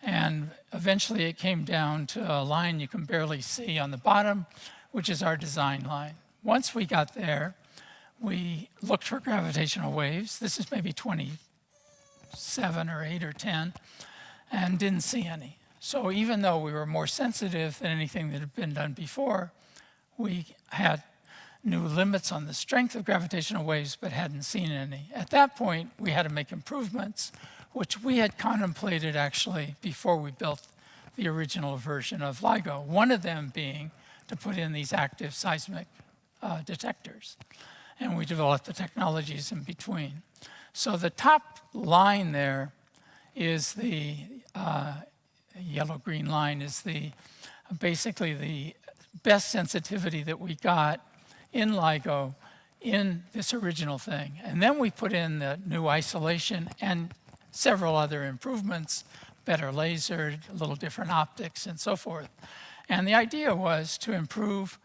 And eventually it came down to a line you can barely see on the bottom, which is our design line. Once we got there, we looked for gravitational waves. This is maybe 27 or 8 or 10, and didn't see any. So even though we were more sensitive than anything that had been done before, we had new limits on the strength of gravitational waves, but hadn't seen any. At that point, we had to make improvements, which we had contemplated actually before we built the original version of LIGO. One of them being to put in these active seismic detectors. And we developed the technologies in between. So the top line there is the yellow-green line is basically the best sensitivity that we got in LIGO in this original thing. And then we put in the new isolation and several other improvements, better laser, a little different optics, and so forth. And the idea was to improve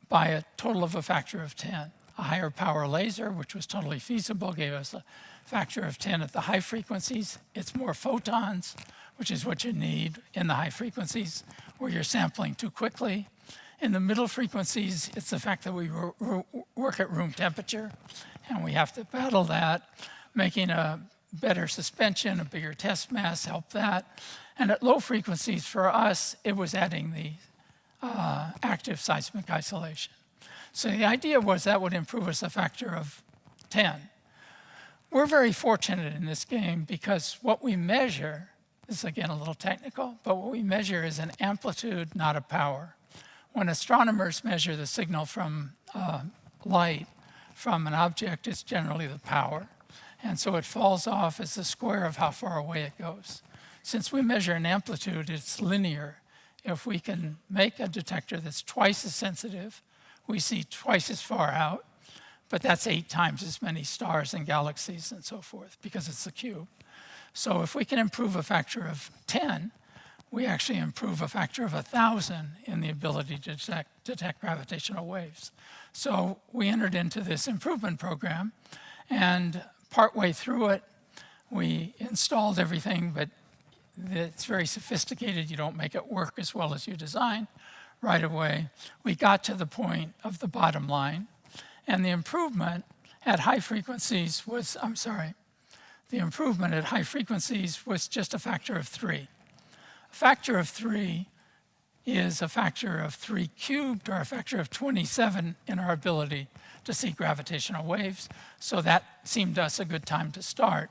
by a total of a factor of 10. A higher power laser, which was totally feasible, gave us a factor of 10 at the high frequencies. It's more photons, which is what you need in the high frequencies where you're sampling too quickly. In the middle frequencies, it's the fact that we work at room temperature, and we have to battle that, making a better suspension, a bigger test mass help that. And at low frequencies, for us, it was adding the active seismic isolation. So the idea was that would improve us a factor of 10. We're very fortunate in this game because what we measure, this is again a little technical, but what we measure is an amplitude, not a power. When astronomers measure the signal from light from an object, it's generally the power. And so it falls off as the square of how far away it goes. Since we measure an amplitude, it's linear. If we can make a detector that's twice as sensitive, we see twice as far out, but that's 8 times as many stars and galaxies and so forth because it's the cube. So if we can improve a factor of 10, we actually improve a factor of 1,000 in the ability to detect gravitational waves. So we entered into this improvement program, and partway through it, we installed everything, but it's very sophisticated. You don't make it work as well as you design right away. We got to the point of the bottom line, and the improvement at high frequencies was, the improvement at high frequencies was just a factor of 3. A factor of 3 is a factor of 3 cubed, or a factor of 27 in our ability to see gravitational waves. So that seemed to us a good time to start.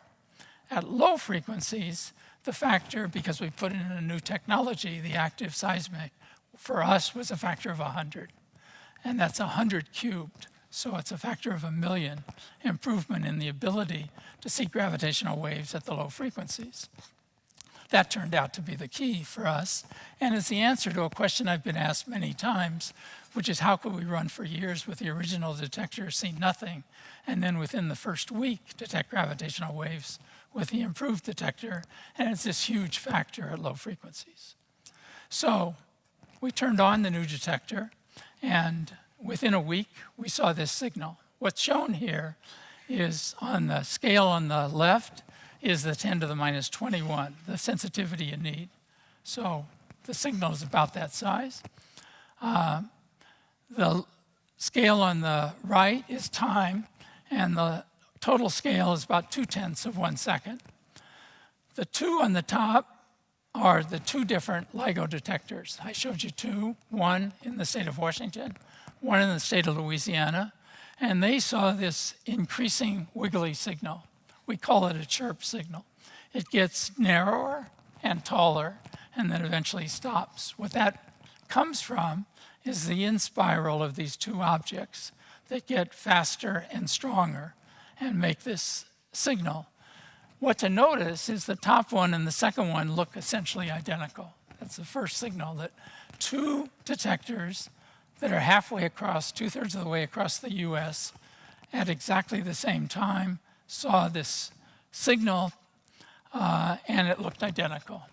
At low frequencies, the factor, because we put in a new technology, the active seismic, for us was a factor of 100. And that's 100 cubed. So it's a factor of 1,000,000 improvement in the ability to see gravitational waves at the low frequencies. That turned out to be the key for us, and it's the answer to a question I've been asked many times, which is how could we run for years with the original detector, see nothing, and then within the first week detect gravitational waves with the improved detector, and it's this huge factor at low frequencies. So we turned on the new detector, and within a week we saw this signal. What's shown here is on the scale on the left is the 10 to the minus 21, the sensitivity you need. So the signal is about that size. The scale on the right is time, and the total scale is about 0.2 of 1 second. The 2 on the top are the 2 different LIGO detectors. I showed you 2, one in the state of Washington, one in the state of Louisiana, and they saw this increasing wiggly signal. We call it a chirp signal. It gets narrower and taller, and then eventually stops. What that comes from is the in-spiral of these 2 objects that get faster and stronger and make this signal. What to notice is the top one and the second one look essentially identical. That's the first signal, that two detectors that are halfway across, 2/3 of the way across the US at exactly the same time saw this signal and it looked identical.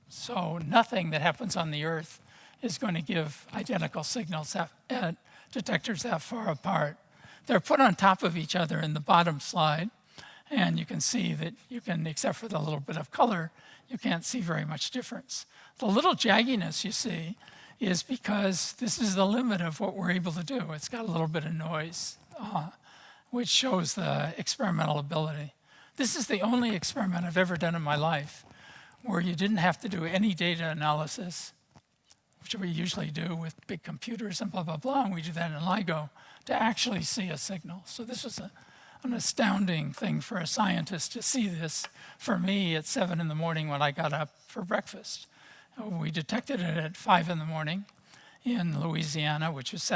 So nothing that happens on the Earth is going to give identical signals at detectors that far apart. They're put on top of each other in the bottom slide, and you can see that you can, except for the little bit of color, you can't see very much difference. The little jagginess you see is because this is the limit of what we're able to do. It's got a little bit of noise, which shows the experimental ability. This is the only experiment I've ever done in my life where you didn't have to do any data analysis, which we usually do with big computers and blah, blah, blah, and we do that in LIGO, to actually see a signal. So this was an astounding thing for a scientist to see this. For me, at 7 in the morning when I got up for breakfast. We detected it at 5 in the morning in Louisiana, which was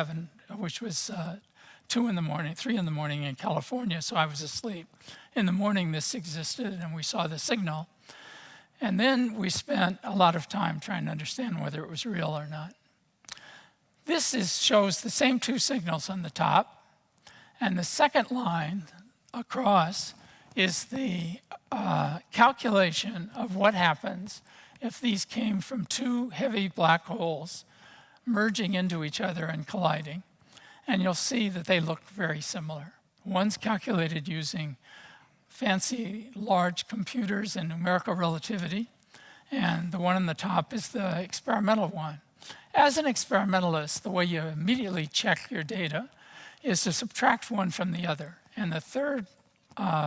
2 in the morning, 3 in the morning in California, so I was asleep. In the morning, this existed, and we saw the signal. And then we spent a lot of time trying to understand whether it was real or not. This shows the same two signals on the top, and the second line across is the calculation of what happens if these came from two heavy black holes merging into each other and colliding. And you'll see that they look very similar. One's calculated using fancy large computers and numerical relativity, and the one on the top is the experimental one. As an experimentalist, the way you immediately check your data is to subtract one from the other. And the third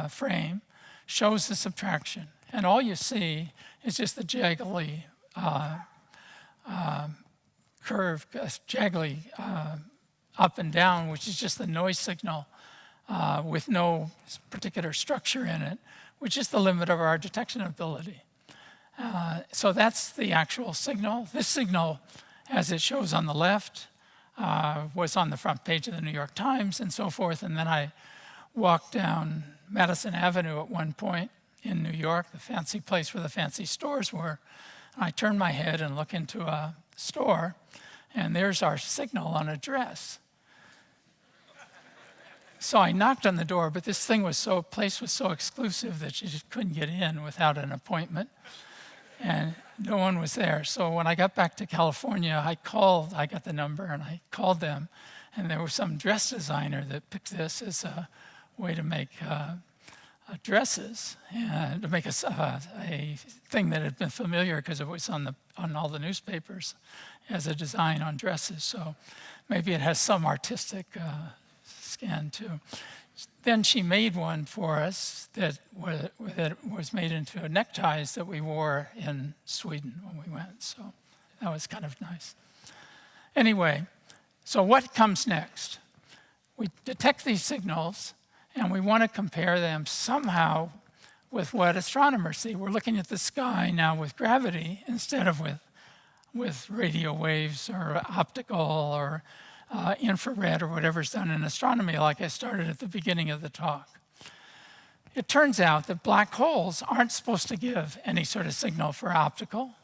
frame shows the subtraction. And all you see is just the jaggly curve, jaggly up and down, which is just the noise signal with no particular structure in it, which is the limit of our detection ability. So that's the actual signal. This signal, as it shows on the left, was on the front page of the New York Times and so forth. And then I walked down Madison Avenue at one point in New York, the fancy place where the fancy stores were. I turned my head and looked into a store, and there's our signal on a dress. So I knocked on the door, but this place was so exclusive that you just couldn't get in without an appointment. And no one was there. So when I got back to California, I got the number and I called them, and there was some dress designer that picked this as a way to make dresses, and to make a thing that had been familiar because it was on all the newspapers as a design on dresses. So maybe it has some artistic scan too. Then she made one for us that was made into neckties that we wore in Sweden when we went. So that was kind of nice. Anyway, so what comes next? We detect these signals, and we want to compare them somehow with what astronomers see. We're looking at the sky now with gravity instead of with radio waves or optical or infrared or whatever's done in astronomy, like I started at the beginning of the talk. It turns out that black holes aren't supposed to give any sort of signal for optical,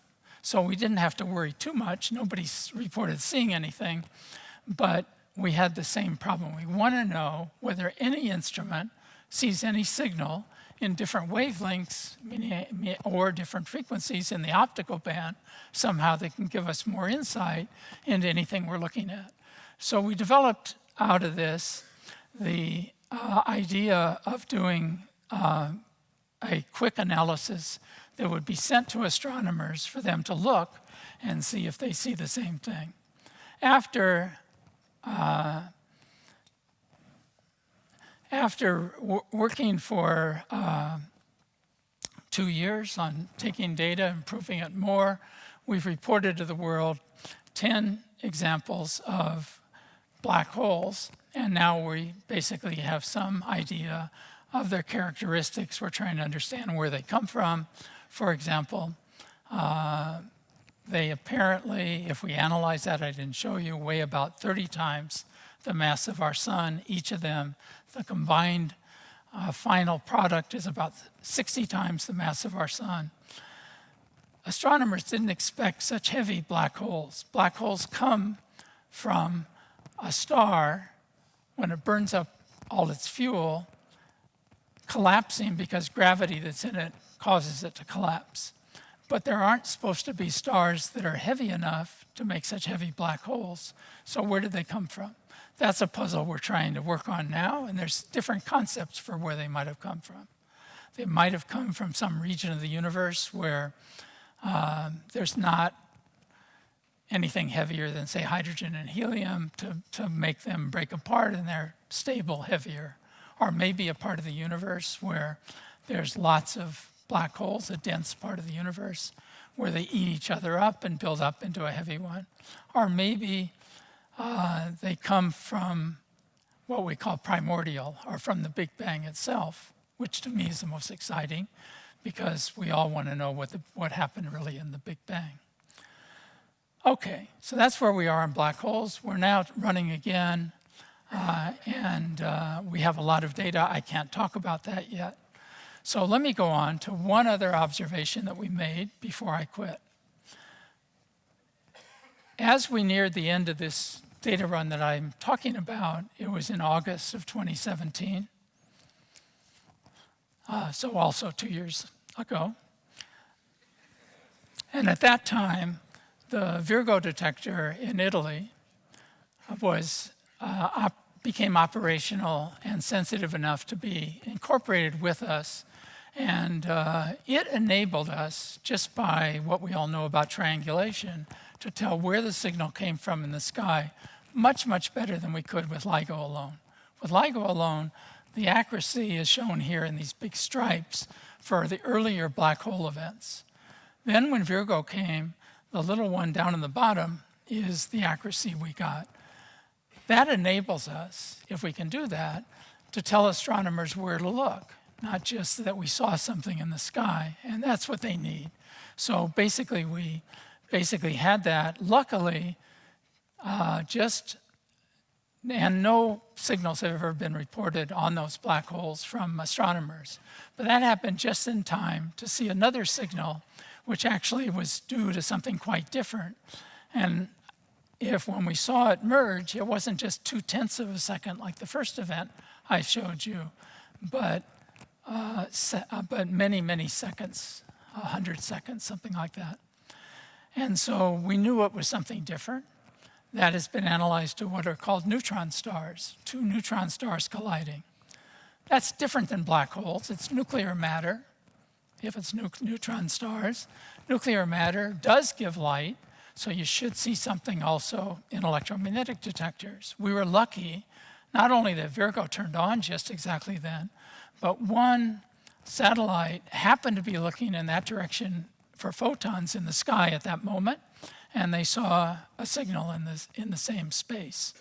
so we didn't have to worry too much. Nobody reported seeing anything, but we had the same problem. We want to know whether any instrument sees any signal in different wavelengths or different frequencies in the optical band. Somehow they can give us more insight into anything we're looking at. So we developed out of this the idea of doing a quick analysis that would be sent to astronomers for them to look and see if they see the same thing. After working for 2 years on taking data, improving it more, we've reported to the world 10 examples of black holes, and now we basically have some idea of their characteristics. We're trying to understand where they come from. For example, they apparently, if we analyze that, I didn't show you, weigh about 30 times the mass of our sun. Each of them, the combined final product is about 60 times the mass of our sun. Astronomers didn't expect such heavy black holes. Black holes come from a star, when it burns up all its fuel, collapsing because gravity that's in it causes it to collapse. But there aren't supposed to be stars that are heavy enough to make such heavy black holes. So where did they come from? That's a puzzle we're trying to work on now, and there's different concepts for where they might have come from. They might have come from some region of the universe where there's not anything heavier than, say, hydrogen and helium to make them break apart, and they're stable, heavier. Or maybe a part of the universe where there's lots of black holes, a dense part of the universe, where they eat each other up and build up into a heavy one. Or maybe they come from what we call primordial, or from the Big Bang itself, which to me is the most exciting, because we all want to know what happened really in the Big Bang. Okay, so that's where we are on black holes. We're now running again, and we have a lot of data. I can't talk about that yet. So let me go on to one other observation that we made before I quit. As we neared the end of this data run that I'm talking about, it was in August of 2017, so also 2 years ago. And at that time, the Virgo detector in Italy became operational and sensitive enough to be incorporated with us. And it enabled us, just by what we all know about triangulation, to tell where the signal came from in the sky much, much better than we could with LIGO alone. With LIGO alone, the accuracy is shown here in these big stripes for the earlier black hole events. Then when Virgo came, the little one down in the bottom is the accuracy we got. That enables us, if we can do that, to tell astronomers where to look, not just that we saw something in the sky, and that's what they need. So basically, we had that. Luckily, and no signals have ever been reported on those black holes from astronomers. But that happened just in time to see another signal, which actually was due to something quite different. And when we saw it merge, it wasn't just 0.2 of a second like the first event I showed you, but many, many seconds, 100 seconds, something like that. And so we knew it was something different. That has been analyzed to what are called neutron stars, 2 neutron stars colliding. That's different than black holes. It's nuclear matter. If it's neutron stars, nuclear matter does give light, so you should see something also in electromagnetic detectors. We were lucky, not only that Virgo turned on just exactly then, but one satellite happened to be looking in that direction for photons in the sky at that moment, and they saw a signal in the same space.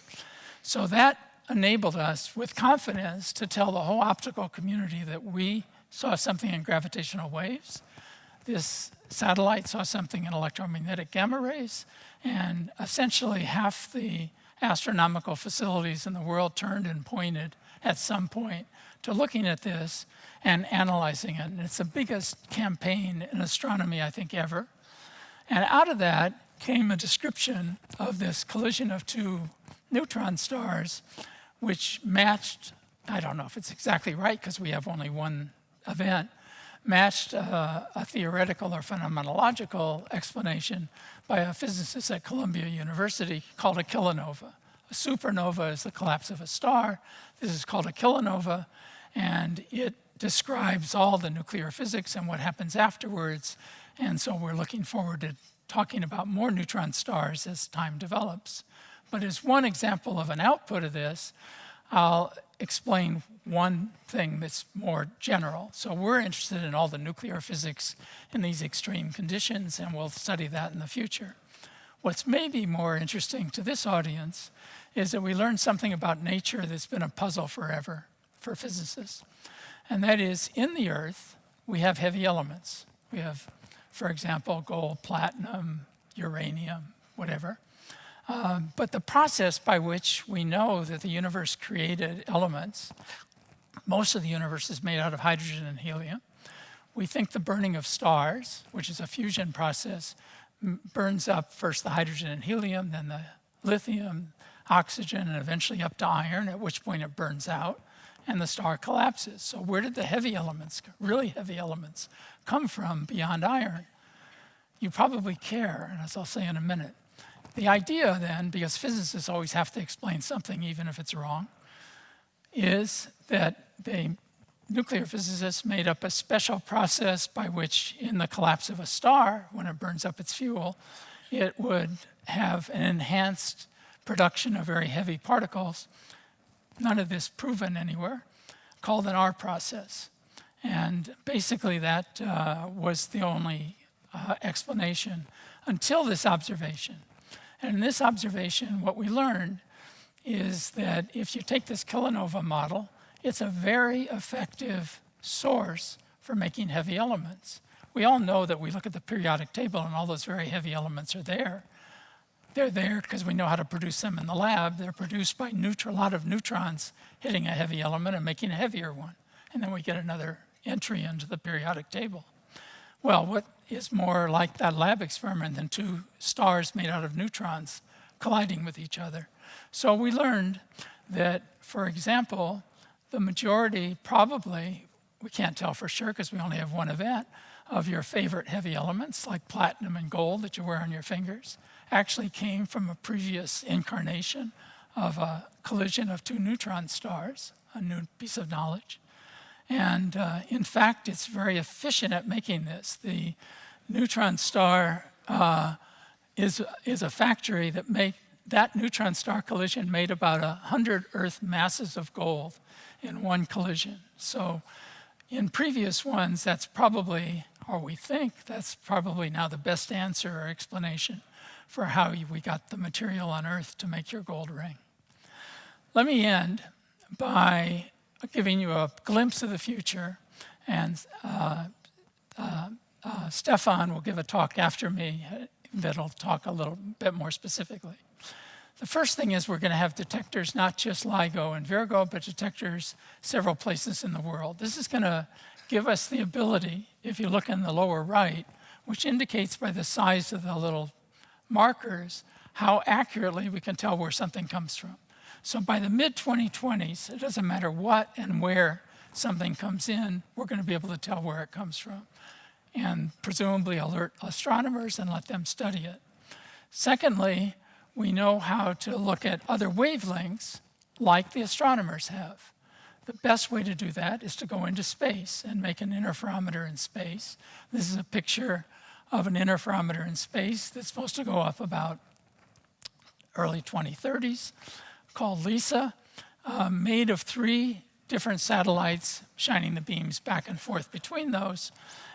So that enabled us with confidence to tell the whole optical community that we saw something in gravitational waves. This satellite saw something in electromagnetic gamma rays, and essentially half the astronomical facilities in the world turned and pointed at some point to looking at this and analyzing it. And it's the biggest campaign in astronomy, I think, ever. And out of that came a description of this collision of 2 neutron stars, which matched, I don't know if it's exactly right because we have only one event, matched a theoretical or phenomenological explanation by a physicist at Columbia University called a kilonova. A supernova is the collapse of a star. This is called a kilonova, and it describes all the nuclear physics and what happens afterwards. And so we're looking forward to talking about more neutron stars as time develops. But as one example of an output of this, I'll explain one thing that's more general. So we're interested in all the nuclear physics in these extreme conditions, and we'll study that in the future. What's maybe more interesting to this audience is that we learned something about nature that's been a puzzle forever for physicists. And that is, in the Earth, we have heavy elements. We have, for example, gold, platinum, uranium, whatever. But the process by which we know that the universe created elements Most of the universe is made out of hydrogen and helium. We think the burning of stars, which is a fusion process, burns up first the hydrogen and helium, then the lithium, oxygen, and eventually up to iron, at which point it burns out, and the star collapses. So where did the heavy elements, really heavy elements, come from beyond iron? You probably care, and as I'll say in a minute. The idea then, because physicists always have to explain something even if it's wrong, is that the nuclear physicists made up a special process by which in the collapse of a star, when it burns up its fuel, it would have an enhanced production of very heavy particles, none of this proven anywhere, called an R process. And basically that was the only explanation until this observation. And in this observation, what we learned is that if you take this kilonova model, it's a very effective source for making heavy elements. We all know that we look at the periodic table and all those very heavy elements are there. They're there because we know how to produce them in the lab. They're produced by a lot of neutrons hitting a heavy element and making a heavier one. And then we get another entry into the periodic table. Well, what is more like that lab experiment than two stars made out of neutrons colliding with each other? So we learned that, for example, the majority probably, we can't tell for sure because we only have one event, of your favorite heavy elements like platinum and gold that you wear on your fingers actually came from a previous incarnation of a collision of two neutron stars, a new piece of knowledge. And in fact, it's very efficient at making this. The neutron star is a factory that neutron star collision made about 100 Earth masses of gold in one collision. So in previous ones, that's probably, or we think that's probably now the best answer or explanation for how we got the material on Earth to make your gold ring. Let me end by giving you a glimpse of the future, and Stefan will give a talk after me that'll talk a little bit more specifically. The first thing is we're going to have detectors, not just LIGO and Virgo, but detectors several places in the world. This is going to give us the ability, if you look in the lower right, which indicates by the size of the little markers, how accurately we can tell where something comes from. So by the mid-2020s, it doesn't matter what and where something comes in, we're going to be able to tell where it comes from, and presumably alert astronomers and let them study it. Secondly, we know how to look at other wavelengths like the astronomers have. The best way to do that is to go into space and make an interferometer in space. This is a picture of an interferometer in space that's supposed to go up about early 2030s, called LISA, made of 3 different satellites, shining the beams back and forth between those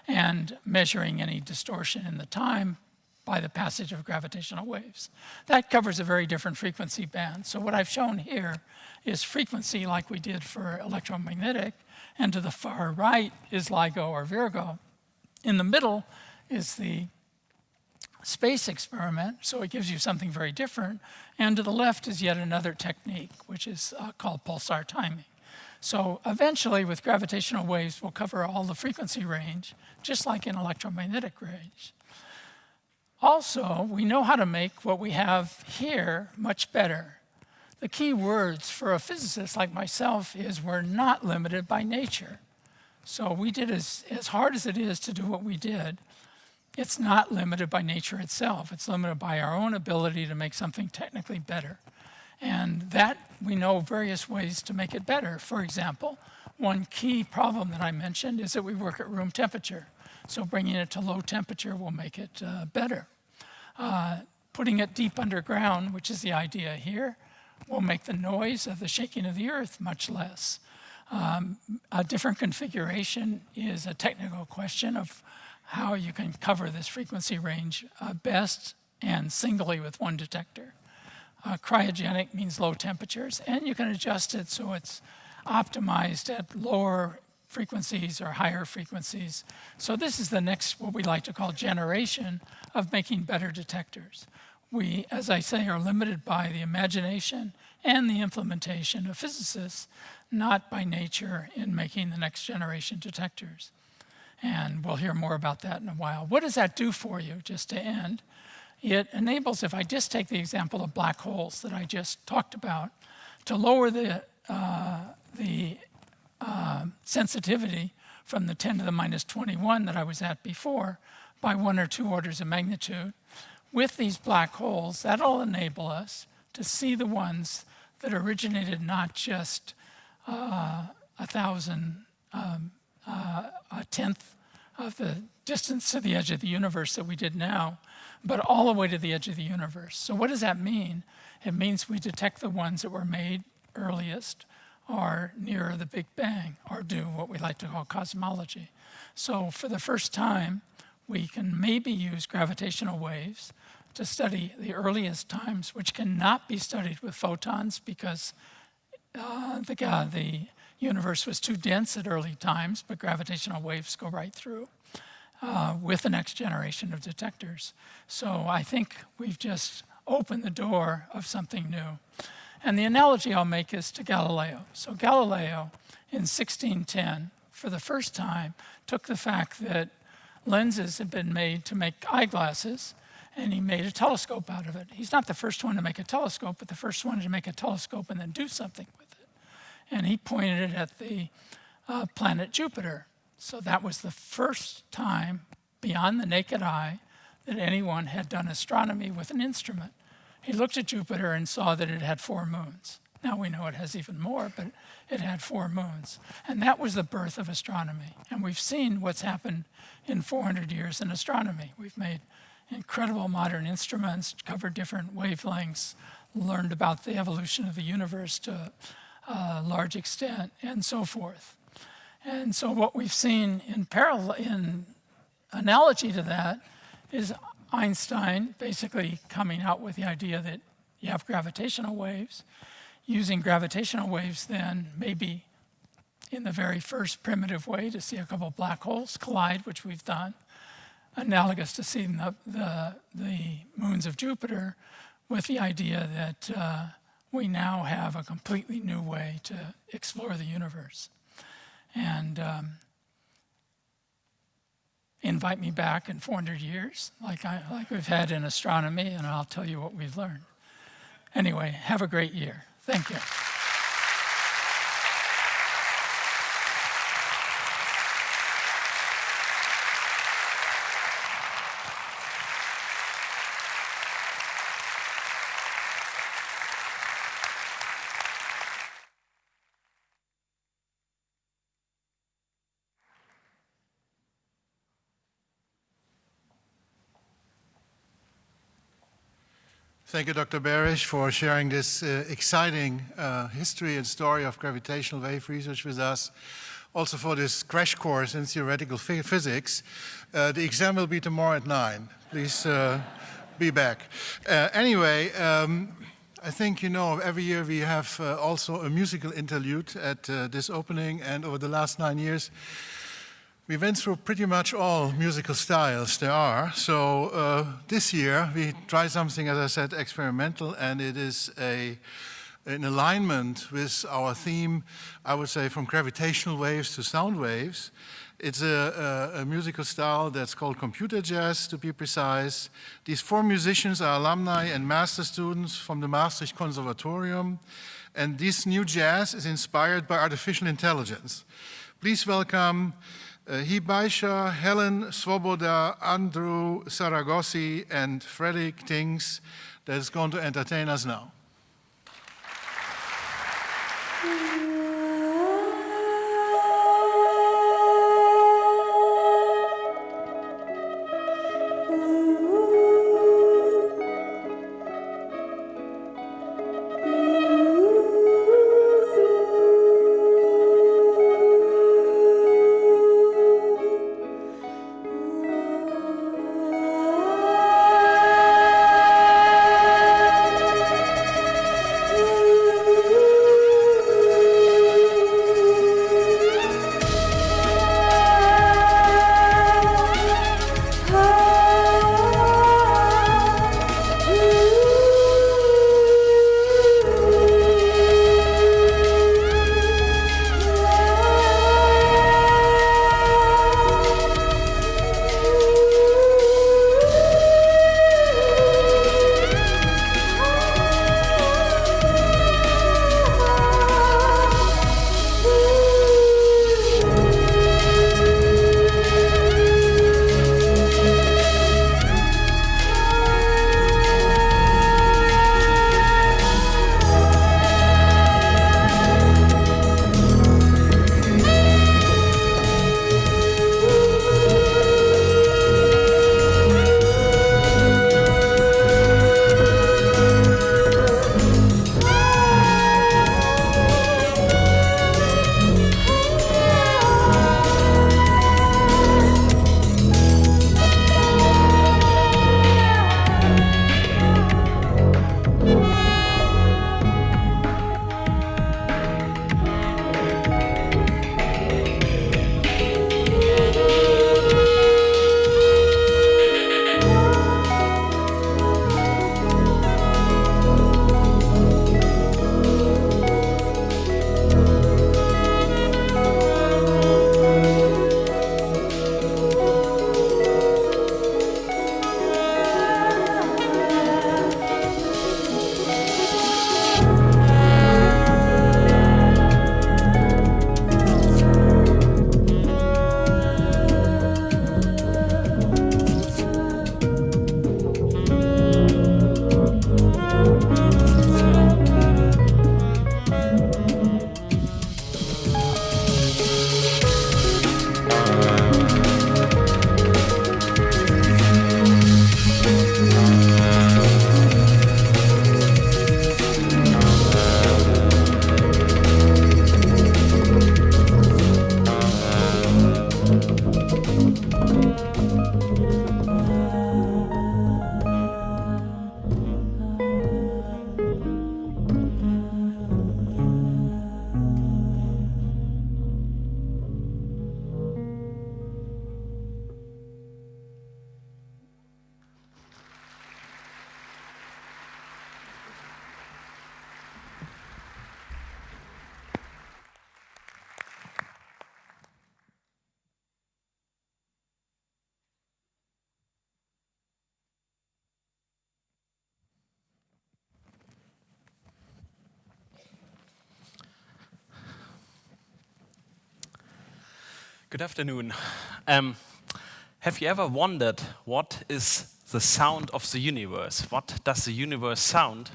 and measuring any distortion in the time by the passage of gravitational waves. That covers a very different frequency band. So what I've shown here is frequency like we did for electromagnetic, and to the far right is LIGO or Virgo. In the middle is the space experiment, so it gives you something very different. And to the left is yet another technique, which is called pulsar timing. So eventually, with gravitational waves, we'll cover all the frequency range, just like in electromagnetic range. Also, we know how to make what we have here much better. The key words for a physicist like myself is we're not limited by nature. So we did as hard as it is to do what we did, it's not limited by nature itself. It's limited by our own ability to make something technically better. And that we know various ways to make it better. For example, one key problem that I mentioned is that we work at room temperature. So bringing it to low temperature will make it better. Putting it deep underground, which is the idea here, will make the noise of the shaking of the earth much less. A different configuration is a technical question of how you can cover this frequency range best and singly with one detector. Cryogenic means low temperatures, and you can adjust it so it's optimized at lower frequencies or higher frequencies. So this is the next, what we like to call generation of making better detectors. We, as I say, are limited by the imagination and the implementation of physicists, not by nature in making the next generation detectors. And we'll hear more about that in a while. What does that do for you, just to end? It enables, if I just take the example of black holes that I just talked about, to lower the sensitivity from the 10 to the minus 21 that I was at before by 1 or 2 orders of magnitude. With these black holes, that'll enable us to see the ones that originated not just a tenth of the distance to the edge of the universe that we did now, but all the way to the edge of the universe. So what does that mean? It means we detect the ones that were made earliest or nearer the Big Bang, or do what we like to call cosmology. So for the first time, we can maybe use gravitational waves to study the earliest times, which cannot be studied with photons because the universe was too dense at early times, but gravitational waves go right through with the next generation of detectors. So I think we've just opened the door of something new. And the analogy I'll make is to Galileo. So Galileo, in 1610, for the first time, took the fact that lenses had been made to make eyeglasses, and he made a telescope out of it. He's not the first one to make a telescope, but the first one to make a telescope and then do something with it. And he pointed it at the planet Jupiter. So that was the first time beyond the naked eye that anyone had done astronomy with an instrument. He looked at Jupiter and saw that it had 4 moons. Now we know it has even more, but it had 4 moons. And that was the birth of astronomy. And we've seen what's happened in 400 years in astronomy. We've made incredible modern instruments, covered different wavelengths, learned about the evolution of the universe to a large extent, and so forth. And so what we've seen in parallel, in analogy to that, is Einstein basically coming out with the idea that you have gravitational waves. Using gravitational waves then maybe in the very first primitive way to see a couple of black holes collide, which we've done, analogous to seeing the moons of Jupiter, with the idea that we now have a completely new way to explore the universe. And invite me back in 400 years, like we've had in astronomy, and I'll tell you what we've learned. Anyway, have a great year. Thank you. Thank you, Dr. Barish, for sharing this exciting history and story of gravitational wave research with us. Also for this crash course in theoretical physics. The exam will be tomorrow at 9. Please be back. Anyway, I think you know every year we have also a musical interlude at this opening, and over the last 9 years we went through pretty much all musical styles there are. So this year we try something, as I said, experimental, and it is in alignment with our theme, I would say, from gravitational waves to sound waves. It's a musical style that's called computer jazz, to be precise. These 4 musicians are alumni and master students from the Maastricht Conservatorium, and this new jazz is inspired by artificial intelligence. Please welcome Hibaisha, Helen Svoboda, Andrew Saragossi, and Frederick Tings, that is going to entertain us now. Good afternoon. Have you ever wondered what is the sound of the universe? What does the universe sound?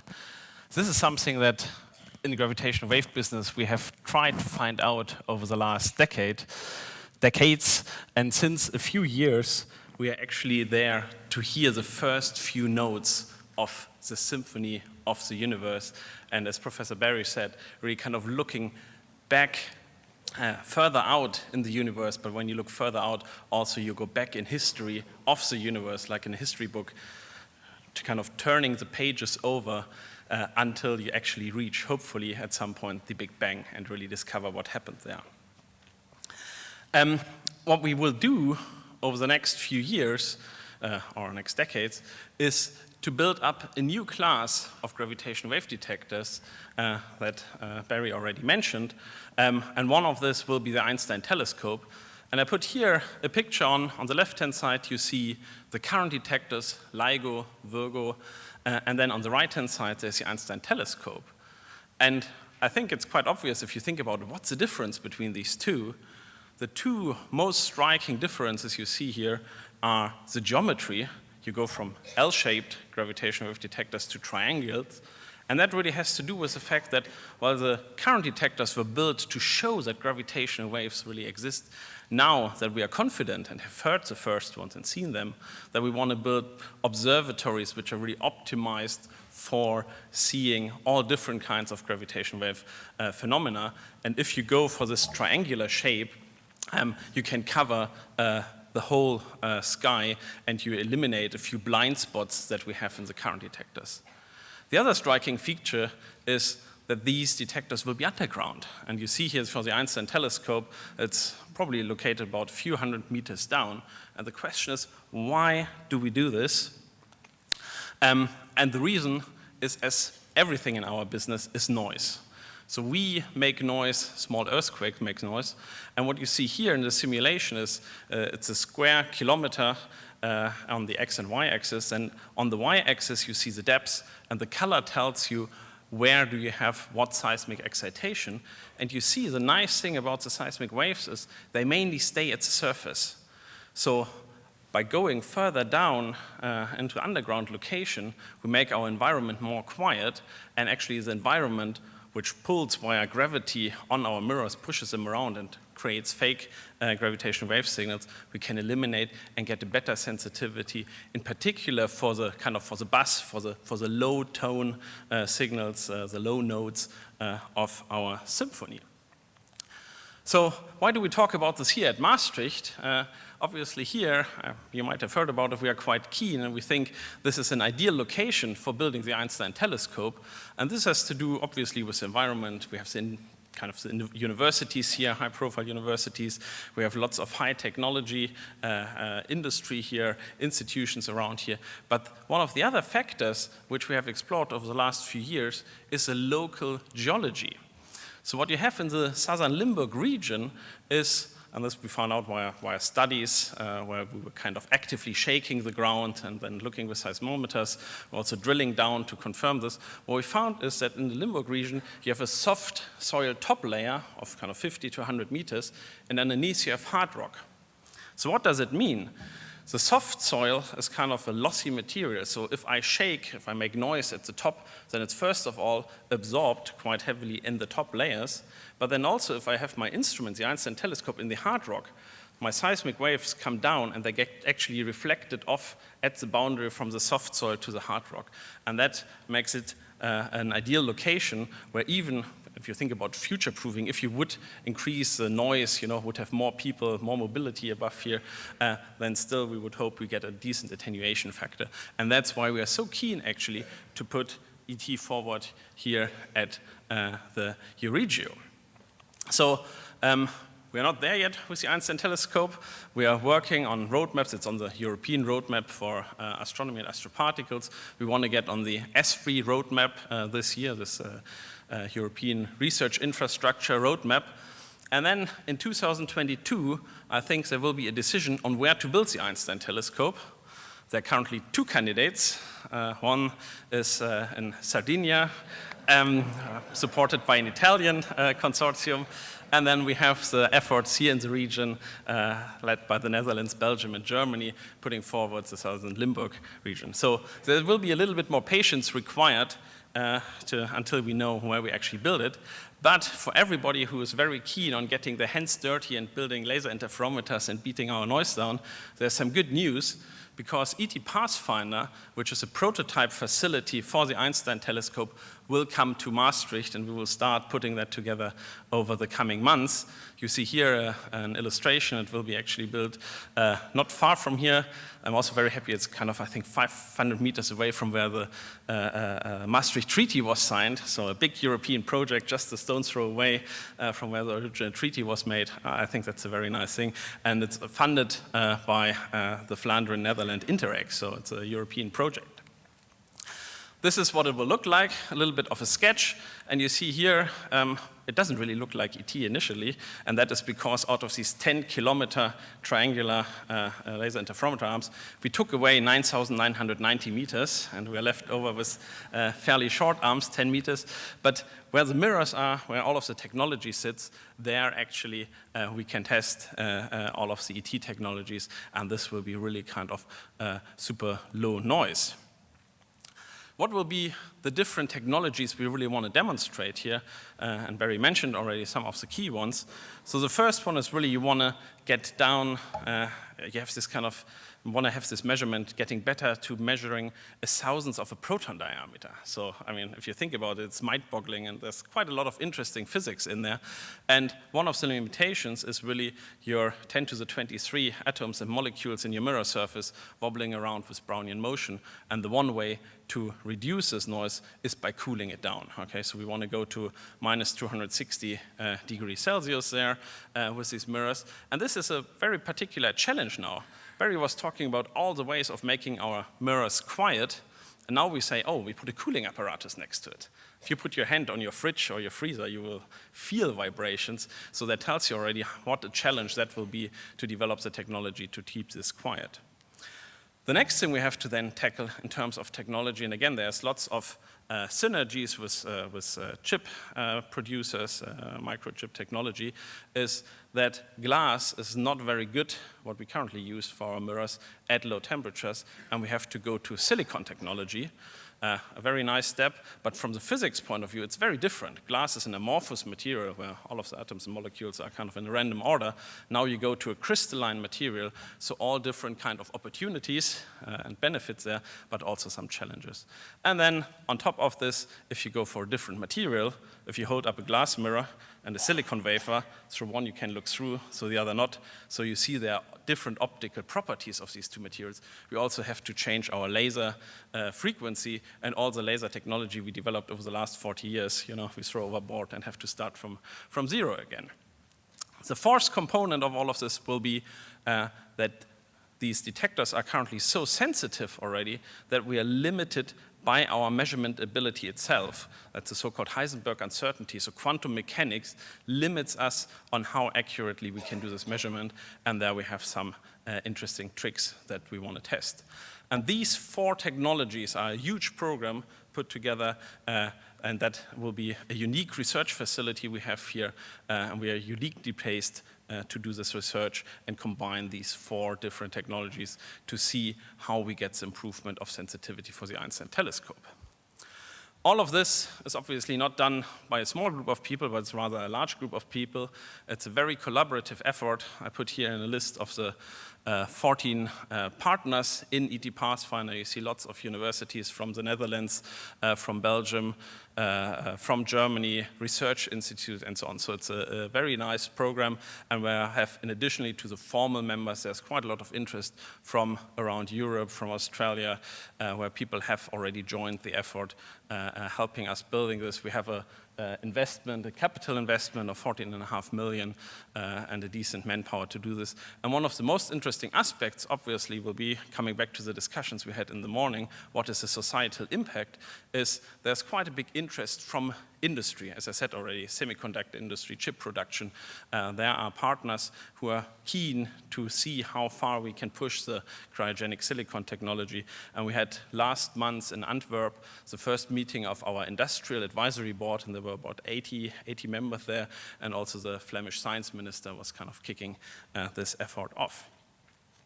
This is something that in the gravitational wave business we have tried to find out over the last decades, and since a few years we are actually there to hear the first few notes of the symphony of the universe. And as Professor Barry said, really kind of looking back further out in the universe, but when you look further out, also you go back in history of the universe, like in a history book, to kind of turning the pages over until you actually reach, hopefully at some point, the Big Bang and really discover what happened there. What we will do over the next few years, or next decades, is to build up a new class of gravitational wave detectors that Barry already mentioned. And one of this will be the Einstein telescope. And I put here a picture on the left-hand side. You see the current detectors, LIGO, Virgo, and then on the right-hand side, there's the Einstein telescope. And I think it's quite obvious if you think about what's the difference between these two. The two most striking differences you see here are the geometry. You go from L-shaped gravitational wave detectors to triangles. And that really has to do with the fact that while the current detectors were built to show that gravitational waves really exist, now that we are confident and have heard the first ones and seen them, that we want to build observatories which are really optimized for seeing all different kinds of gravitational wave phenomena. And if you go for this triangular shape, you can cover the whole sky, and you eliminate a few blind spots that we have in the current detectors. The other striking feature is that these detectors will be underground. And you see here for the Einstein telescope, it's probably located about a few hundred meters down. And the question is, why do we do this? And the reason is, as everything in our business, is noise. So we make noise, small earthquake makes noise. And what you see here in the simulation is it's a square kilometer on the x and y axis. And on the y axis, you see the depths, and the color tells you where do you have what seismic excitation. And you see the nice thing about the seismic waves is they mainly stay at the surface. So by going further down into underground location, we make our environment more quiet, and actually the environment which pulls via gravity on our mirrors, pushes them around and creates fake gravitational wave signals, we can eliminate and get a better sensitivity, in particular for the bass, for the low tone signals, the low notes of our symphony. So why do we talk about this here at Maastricht? Obviously here, you might have heard about it, we are quite keen, and we think this is an ideal location for building the Einstein telescope. And this has to do, obviously, with the environment. We have the universities here, high-profile universities. We have lots of high technology industry here, institutions around here. But one of the other factors which we have explored over the last few years is the local geology. So what you have in the southern Limburg region is, and this we found out via studies where we were kind of actively shaking the ground and then looking with seismometers, also drilling down to confirm this. What we found is that in the Limburg region, you have a soft soil top layer of kind of 50 to 100 meters, and underneath you have hard rock. So what does it mean? The soft soil is kind of a lossy material. So if I shake, if I make noise at the top, then it's first of all absorbed quite heavily in the top layers. But then also if I have my instrument, the Einstein telescope, in the hard rock, my seismic waves come down and they get actually reflected off at the boundary from the soft soil to the hard rock. And that makes it an ideal location where even if you think about future-proofing, if you would increase the noise, would have more people, more mobility above here, then still we would hope we get a decent attenuation factor. And that's why we are so keen, actually, to put ET forward here at the Euregio. So we are not there yet with the Einstein telescope. We are working on roadmaps. It's on the European roadmap for astronomy and astroparticles. We want to get on the S3 roadmap this year, this European Research Infrastructure Roadmap. And then in 2022, I think there will be a decision on where to build the Einstein telescope. There are currently two candidates. One is in Sardinia, supported by an Italian consortium. And then we have the efforts here in the region led by the Netherlands, Belgium, and Germany, putting forward the Southern Limburg region. So there will be a little bit more patience required until we know where we actually build it. But for everybody who is very keen on getting their hands dirty and building laser interferometers and beating our noise down, there's some good news, because ET Pathfinder, which is a prototype facility for the Einstein telescope, will come to Maastricht, and we will start putting that together over the coming months. You see here an illustration. It will be actually built not far from here. I'm also very happy it's kind of, I think, 500 meters away from where the Maastricht Treaty was signed. So a big European project just a stone's throw away from where the original treaty was made. I think that's a very nice thing. And it's funded by the Flandrian Netherlands Interreg, so it's a European project. This is what it will look like, a little bit of a sketch. And you see here, it doesn't really look like ET initially, and that is because out of these 10-kilometer triangular laser interferometer arms, we took away 9,990 meters, and we are left over with fairly short arms, 10 meters. But where the mirrors are, where all of the technology sits, there actually we can test all of the ET technologies, and this will be really kind of super low noise. What will be the different technologies we really want to demonstrate here? And Barry mentioned already some of the key ones. So the first one is really you want to get down, you have this kind of, want to have this measurement getting better to measuring a thousandth of a proton diameter. So, I mean, if you think about it, it's mind-boggling, and there's quite a lot of interesting physics in there. And one of the limitations is really your 10 to the 23 atoms and molecules in your mirror surface wobbling around with Brownian motion. And the one way to reduce this noise is by cooling it down. Okay, so we want to go to minus 260 degrees Celsius there with these mirrors. And this is a very particular challenge now. Barry was talking about all the ways of making our mirrors quiet, and now we say, oh, we put a cooling apparatus next to it. If you put your hand on your fridge or your freezer, you will feel vibrations, so that tells you already what a challenge that will be to develop the technology to keep this quiet. The next thing we have to then tackle in terms of technology, and again, there's lots of synergies with chip producers, microchip technology, is that glass is not very good, what we currently use for our mirrors, at low temperatures, and we have to go to silicon technology. A very nice step, but from the physics point of view, it's very different. Glass is an amorphous material where all of the atoms and molecules are kind of in a random order. Now you go to a crystalline material, so all different kind of opportunities and benefits there, but also some challenges. And then on top of this, if you go for a different material, if you hold up a glass mirror and a silicon wafer, through one you can look through, so the other not. So you see there are different optical properties of these two materials. We also have to change our laser frequency, and all the laser technology we developed over the last 40 years, you know, we throw overboard and have to start from zero again. The fourth component of all of this will be that these detectors are currently so sensitive already that we are limited by our measurement ability itself. That's the so-called Heisenberg uncertainty. So quantum mechanics limits us on how accurately we can do this measurement, and there we have some interesting tricks that we want to test. And these four technologies are a huge program put together, and that will be a unique research facility we have here, and we are uniquely placed to do this research and combine these four different technologies to see how we get the improvement of sensitivity for the Einstein telescope. All of this is obviously not done by a small group of people, but it's rather a large group of people. It's a very collaborative effort. I put here in a list of the 14 partners in ET Pathfinder. You see lots of universities from the Netherlands, from Belgium, from Germany, research institute, and so on. So it's a very nice program, and where I have, in addition to the formal members, there's quite a lot of interest from around Europe, from Australia, where people have already joined the effort, helping us building this. We have a investment, a capital investment of 14.5 million and a decent manpower to do this. And one of the most interesting aspects, obviously, will be coming back to the discussions we had in the morning, what is the societal impact, is there's quite a big interest from industry, as I said already, semiconductor industry, chip production. There are partners who are keen to see how far we can push the cryogenic silicon technology. And we had last month in Antwerp the first meeting of our industrial advisory board, and there were about 80 members there, and also the Flemish science minister was kind of kicking this effort off.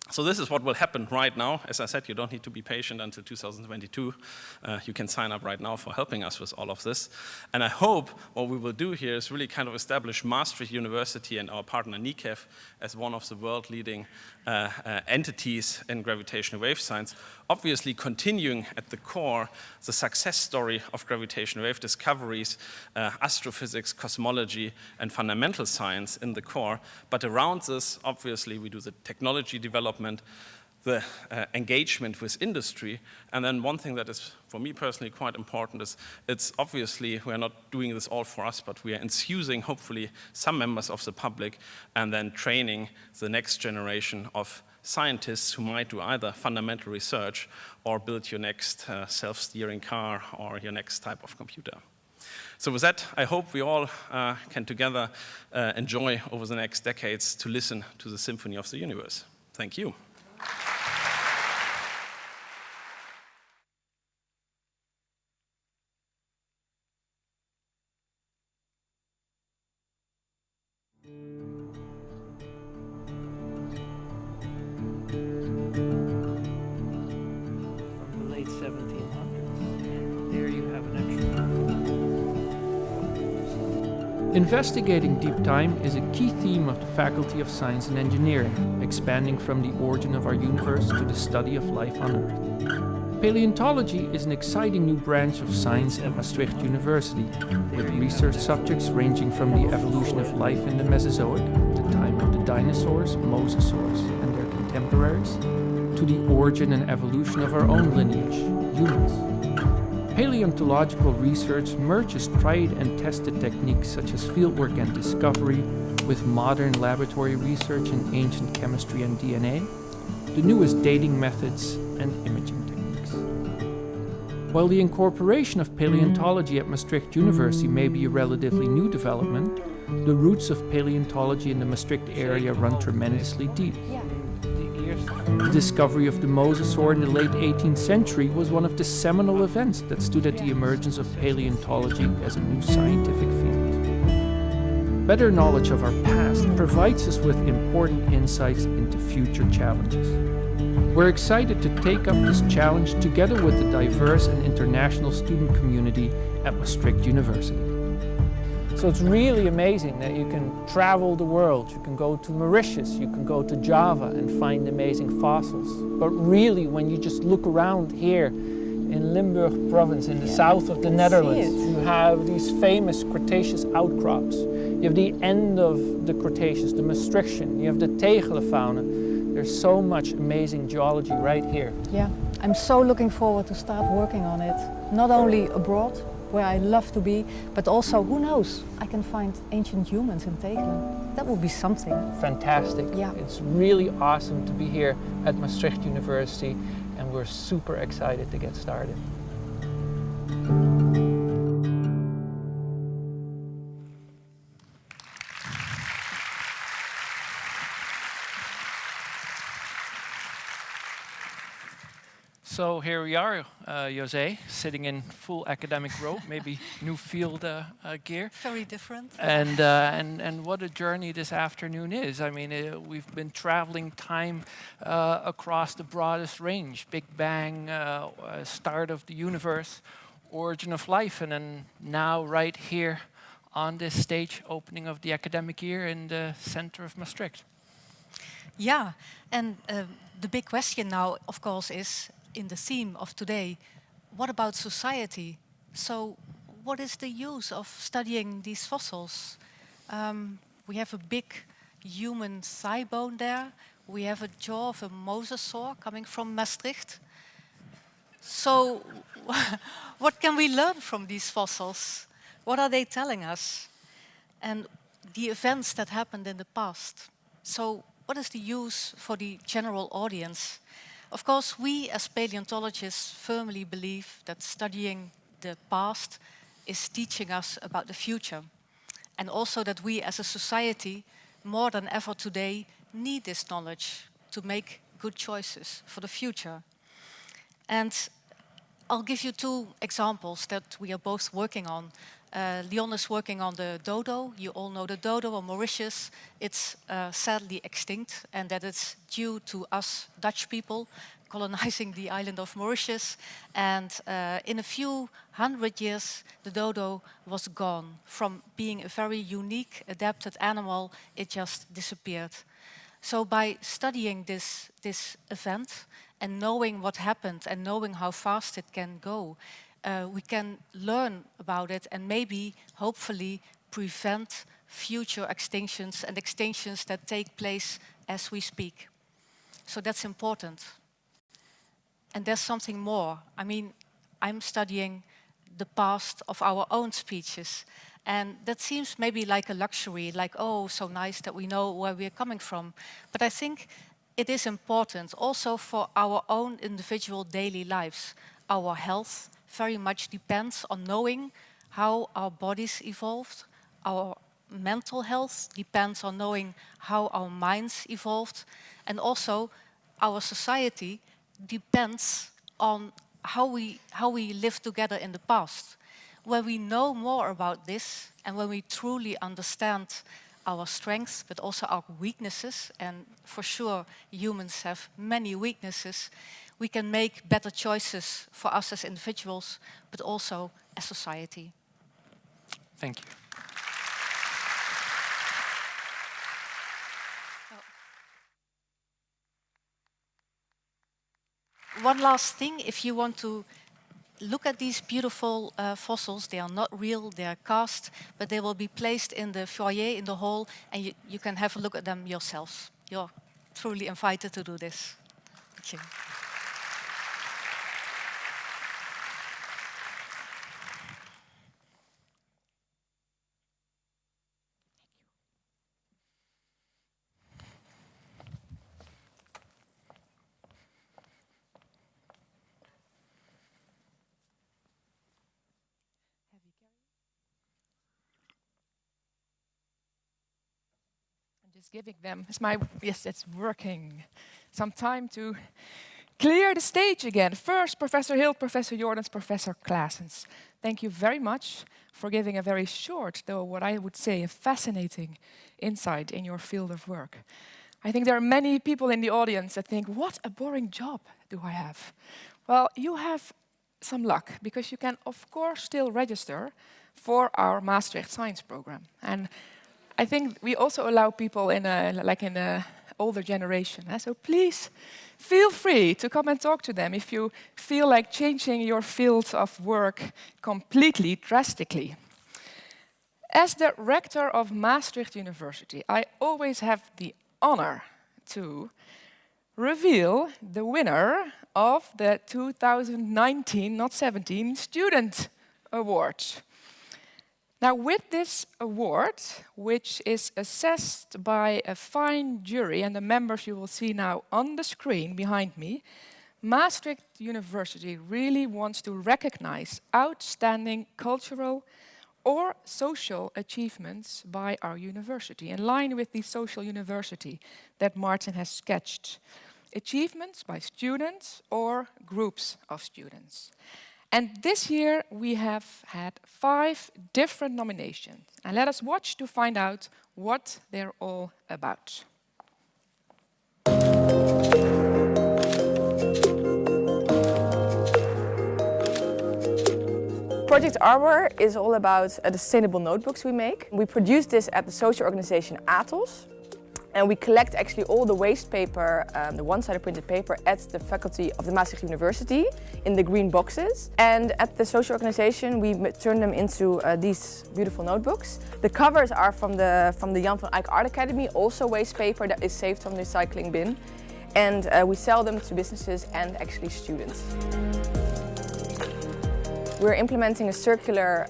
So this is what will happen right now. As I said, you don't need to be patient until 2022. You can sign up right now for helping us with all of this. And I hope what we will do here is really kind of establish Maastricht University and our partner NICEF as one of the world-leading entities in gravitational wave science, obviously continuing at the core the success story of gravitational wave discoveries, astrophysics, cosmology, and fundamental science in the core. But around this, obviously, we do the technology development, the engagement with industry. And then one thing that is, for me personally, quite important is it's obviously we're not doing this all for us, but we are enthusing, hopefully, some members of the public and then training the next generation of scientists who might do either fundamental research or build your next self-steering car or your next type of computer. So with that, I hope we all can together enjoy over the next decades to listen to the symphony of the universe. Thank you. From the late 1700s. There you have an extra. Investigating deep time is a key theme of the Faculty of Science and Engineering, expanding from the origin of our universe to the study of life on Earth. Paleontology is an exciting new branch of science at Maastricht University, with research subjects ranging from the evolution of life in the Mesozoic, the time of the dinosaurs, mosasaurs, and their contemporaries, to the origin and evolution of our own lineage, humans. Paleontological research merges tried and tested techniques such as fieldwork and discovery with modern laboratory research in ancient chemistry and DNA, the newest dating methods and imaging techniques. While the incorporation of paleontology at Maastricht University may be a relatively new development, the roots of paleontology in the Maastricht area run tremendously deep. The discovery of the mosasaur in the late 18th century was one of the seminal events that stood at the emergence of paleontology as a new scientific field. Better knowledge of our past provides us with important insights into future challenges. We're excited to take up this challenge together with the diverse and international student community at Maastricht University. So it's really amazing that you can travel the world. You can go to Mauritius, you can go to Java and find amazing fossils. But really, when you just look around here in Limburg province, in the south of the Netherlands, you have these famous Cretaceous outcrops. You have the end of the Cretaceous, the Maastrichtian. You have the Tegelen fauna. There's so much amazing geology right here. Yeah, I'm so looking forward to start working on it. Not only abroad, where I love to be, but also, who knows, I can find ancient humans in Tegelen. That would be something. Fantastic. Yeah. It's really awesome to be here at Maastricht University, and we're super excited to get started. So here we are, José, sitting in full academic robe, maybe new field gear. Very different. And what a journey this afternoon is. I mean, we've been traveling time across the broadest range. Big Bang, start of the universe, origin of life, and then now right here on this stage, opening of the academic year in the center of Maastricht. Yeah, and the big question now, of course, is, in the theme of today, what about society? So what is the use of studying these fossils? We have a big human thigh bone there. We have a jaw of a mosasaur coming from Maastricht. So what can we learn from these fossils? What are they telling us? And the events that happened in the past. So what is the use for the general audience? Of course, we as paleontologists firmly believe that studying the past is teaching us about the future. And also that we as a society, more than ever today, need this knowledge to make good choices for the future. And I'll give you two examples that we are both working on. Leon is working on the dodo. You all know the dodo on Mauritius. It's sadly extinct, and that it's due to us Dutch people colonizing the island of Mauritius. And in a few hundred years, the dodo was gone. From being a very unique, adapted animal, it just disappeared. So by studying this event and knowing what happened and knowing how fast it can go, we can learn about it and maybe, hopefully, prevent future extinctions and extinctions that take place as we speak. So that's important. And there's something more. I mean, I'm studying the past of our own species. And that seems maybe like a luxury, like, oh, so nice that we know where we're coming from. But I think it is important also for our own individual daily lives. Our health very much depends on knowing how our bodies evolved. Our mental health depends on knowing how our minds evolved. And also our society depends on how we lived together in the past. When we know more about this and when we truly understand our strengths but also our weaknesses, and for sure humans have many weaknesses, we can make better choices for us as individuals but also as society. Thank you. One last thing, if you want to look at these beautiful fossils, they are not real, they are cast, but they will be placed in the foyer, in the hall, and you can have a look at them yourselves. You're truly invited to do this. Thank you. Just giving them, yes, it's working. Some time to clear the stage again. First, Professor Hild, Professor Jordans, Professor Claessens. Thank you very much for giving a very short, though what I would say a fascinating insight in your field of work. I think there are many people in the audience that think, what a boring job do I have? Well, you have some luck, because you can, of course, still register for our Maastricht Science program. And I think we also allow people in an older generation. So please feel free to come and talk to them if you feel like changing your field of work completely, drastically. As the rector of Maastricht University, I always have the honor to reveal the winner of the 2019, not 17, Student Award. Now, with this award, which is assessed by a fine jury, and the members you will see now on the screen behind me, Maastricht University really wants to recognize outstanding cultural or social achievements by our university, in line with the social university that Martin has sketched. Achievements by students or groups of students. And this year we have had 5 different nominations. And let us watch to find out what they're all about. Project Arbor is all about the sustainable notebooks we make. We produce this at the social organization Athos. And we collect actually all the waste paper, the one-sided printed paper, at the faculty of the Maastricht University in the green boxes. And at the social organization, we turn them into these beautiful notebooks. The covers are from the Jan van Eyck Art Academy, also waste paper that is saved from the recycling bin. And we sell them to businesses and actually students. We're implementing a circular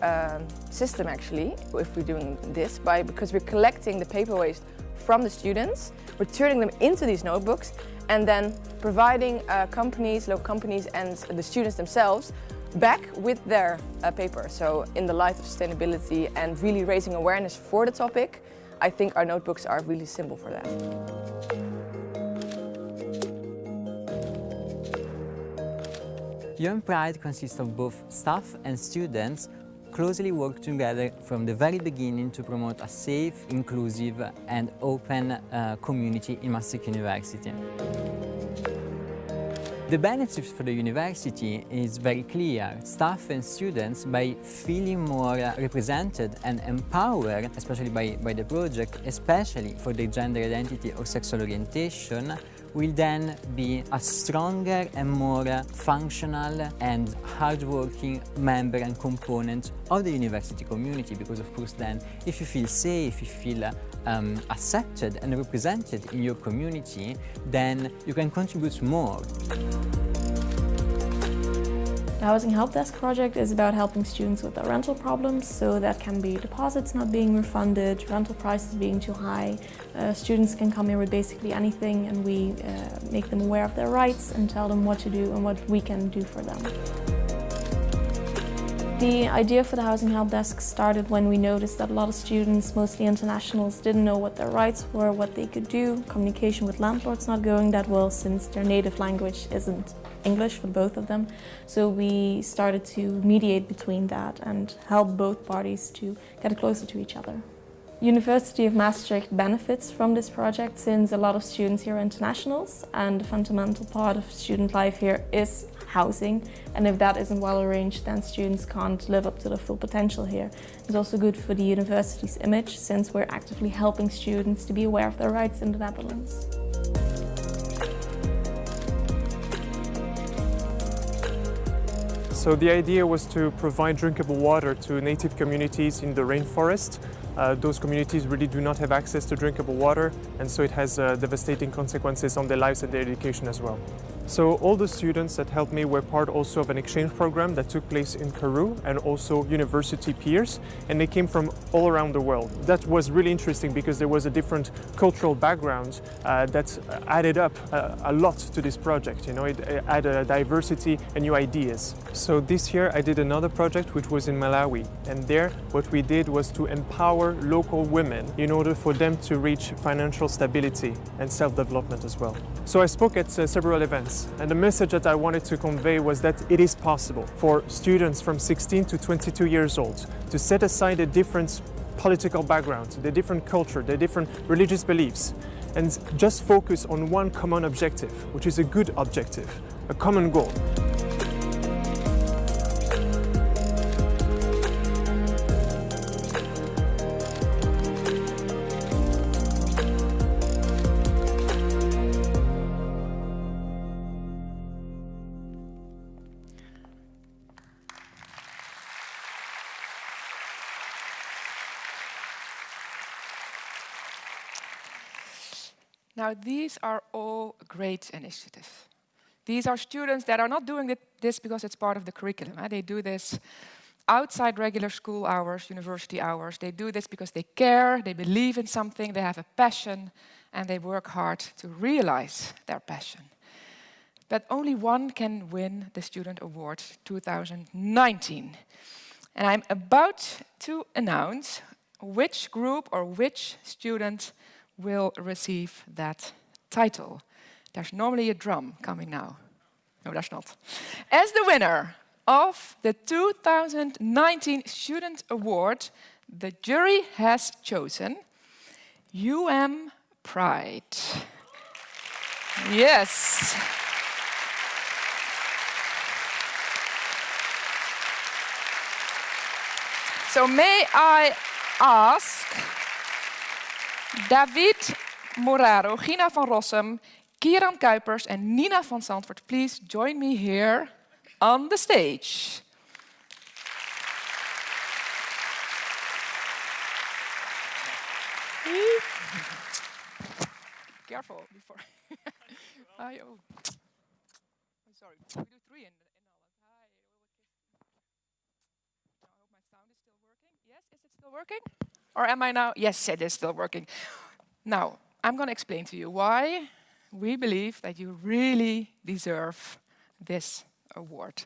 system actually, if we're doing this, because we're collecting the paper waste from the students, we're turning them into these notebooks, and then providing companies, local companies and the students themselves back with their paper. So in the light of sustainability and really raising awareness for the topic, I think our notebooks are really symbol for that. Young Pride consists of both staff and students closely work together from the very beginning to promote a safe, inclusive and open community in Maastricht University. The benefits for the university is very clear. Staff and students, by feeling more represented and empowered, especially by the project, especially for their gender identity or sexual orientation, will then be a stronger and more functional and hardworking member and component of the university community, because of course then if you feel safe, if you feel accepted and represented in your community, then you can contribute more. The Housing Help Desk project is about helping students with their rental problems, so that can be deposits not being refunded, rental prices being too high. Students can come here with basically anything, and we make them aware of their rights and tell them what to do and what we can do for them. The idea for the Housing Help Desk started when we noticed that a lot of students, mostly internationals, didn't know what their rights were, what they could do. Communication with landlords not going that well since their native language isn't English for both of them. So we started to mediate between that and help both parties to get closer to each other. University of Maastricht benefits from this project since a lot of students here are internationals, and the fundamental part of student life here is housing, and if that isn't well arranged, then students can't live up to their full potential here. It's also good for the university's image, since we're actively helping students to be aware of their rights in the Netherlands. So the idea was to provide drinkable water to native communities in the rainforest. Those communities really do not have access to drinkable water, and so it has devastating consequences on their lives and their education as well. So all the students that helped me were part also of an exchange program that took place in Peru, and also university peers, and they came from all around the world. That was really interesting because there was a different cultural background that added up a lot to this project. You know, it added diversity and new ideas. So this year I did another project which was in Malawi, and there what we did was to empower local women in order for them to reach financial stability and self-development as well. So I spoke at several events, and the message that I wanted to convey was that it is possible for students from 16 to 22 years old to set aside their different political backgrounds, their different culture, their different religious beliefs, and just focus on one common objective, which is a good objective, a common goal. Now, these are all great initiatives. These are students that are not doing this because it's part of the curriculum. They do this outside regular school hours, university hours. They do this because they care, they believe in something, they have a passion, and they work hard to realize their passion. But only one can win the Student Award 2019. And I'm about to announce which group or which student will receive that title. There's normally a drum coming now. No, there's not. As the winner of the 2019 Student Award, the jury has chosen Pride. Yes. So may I ask David Moraro, Gina van Rossum, Kieran Kuipers and Nina van Zandvoort, please join me here on the stage. Careful before. Oh, sorry. We do three in Holland. Still working? Or am I now? Yes, it is still working. Now, I'm going to explain to you why we believe that you really deserve this award.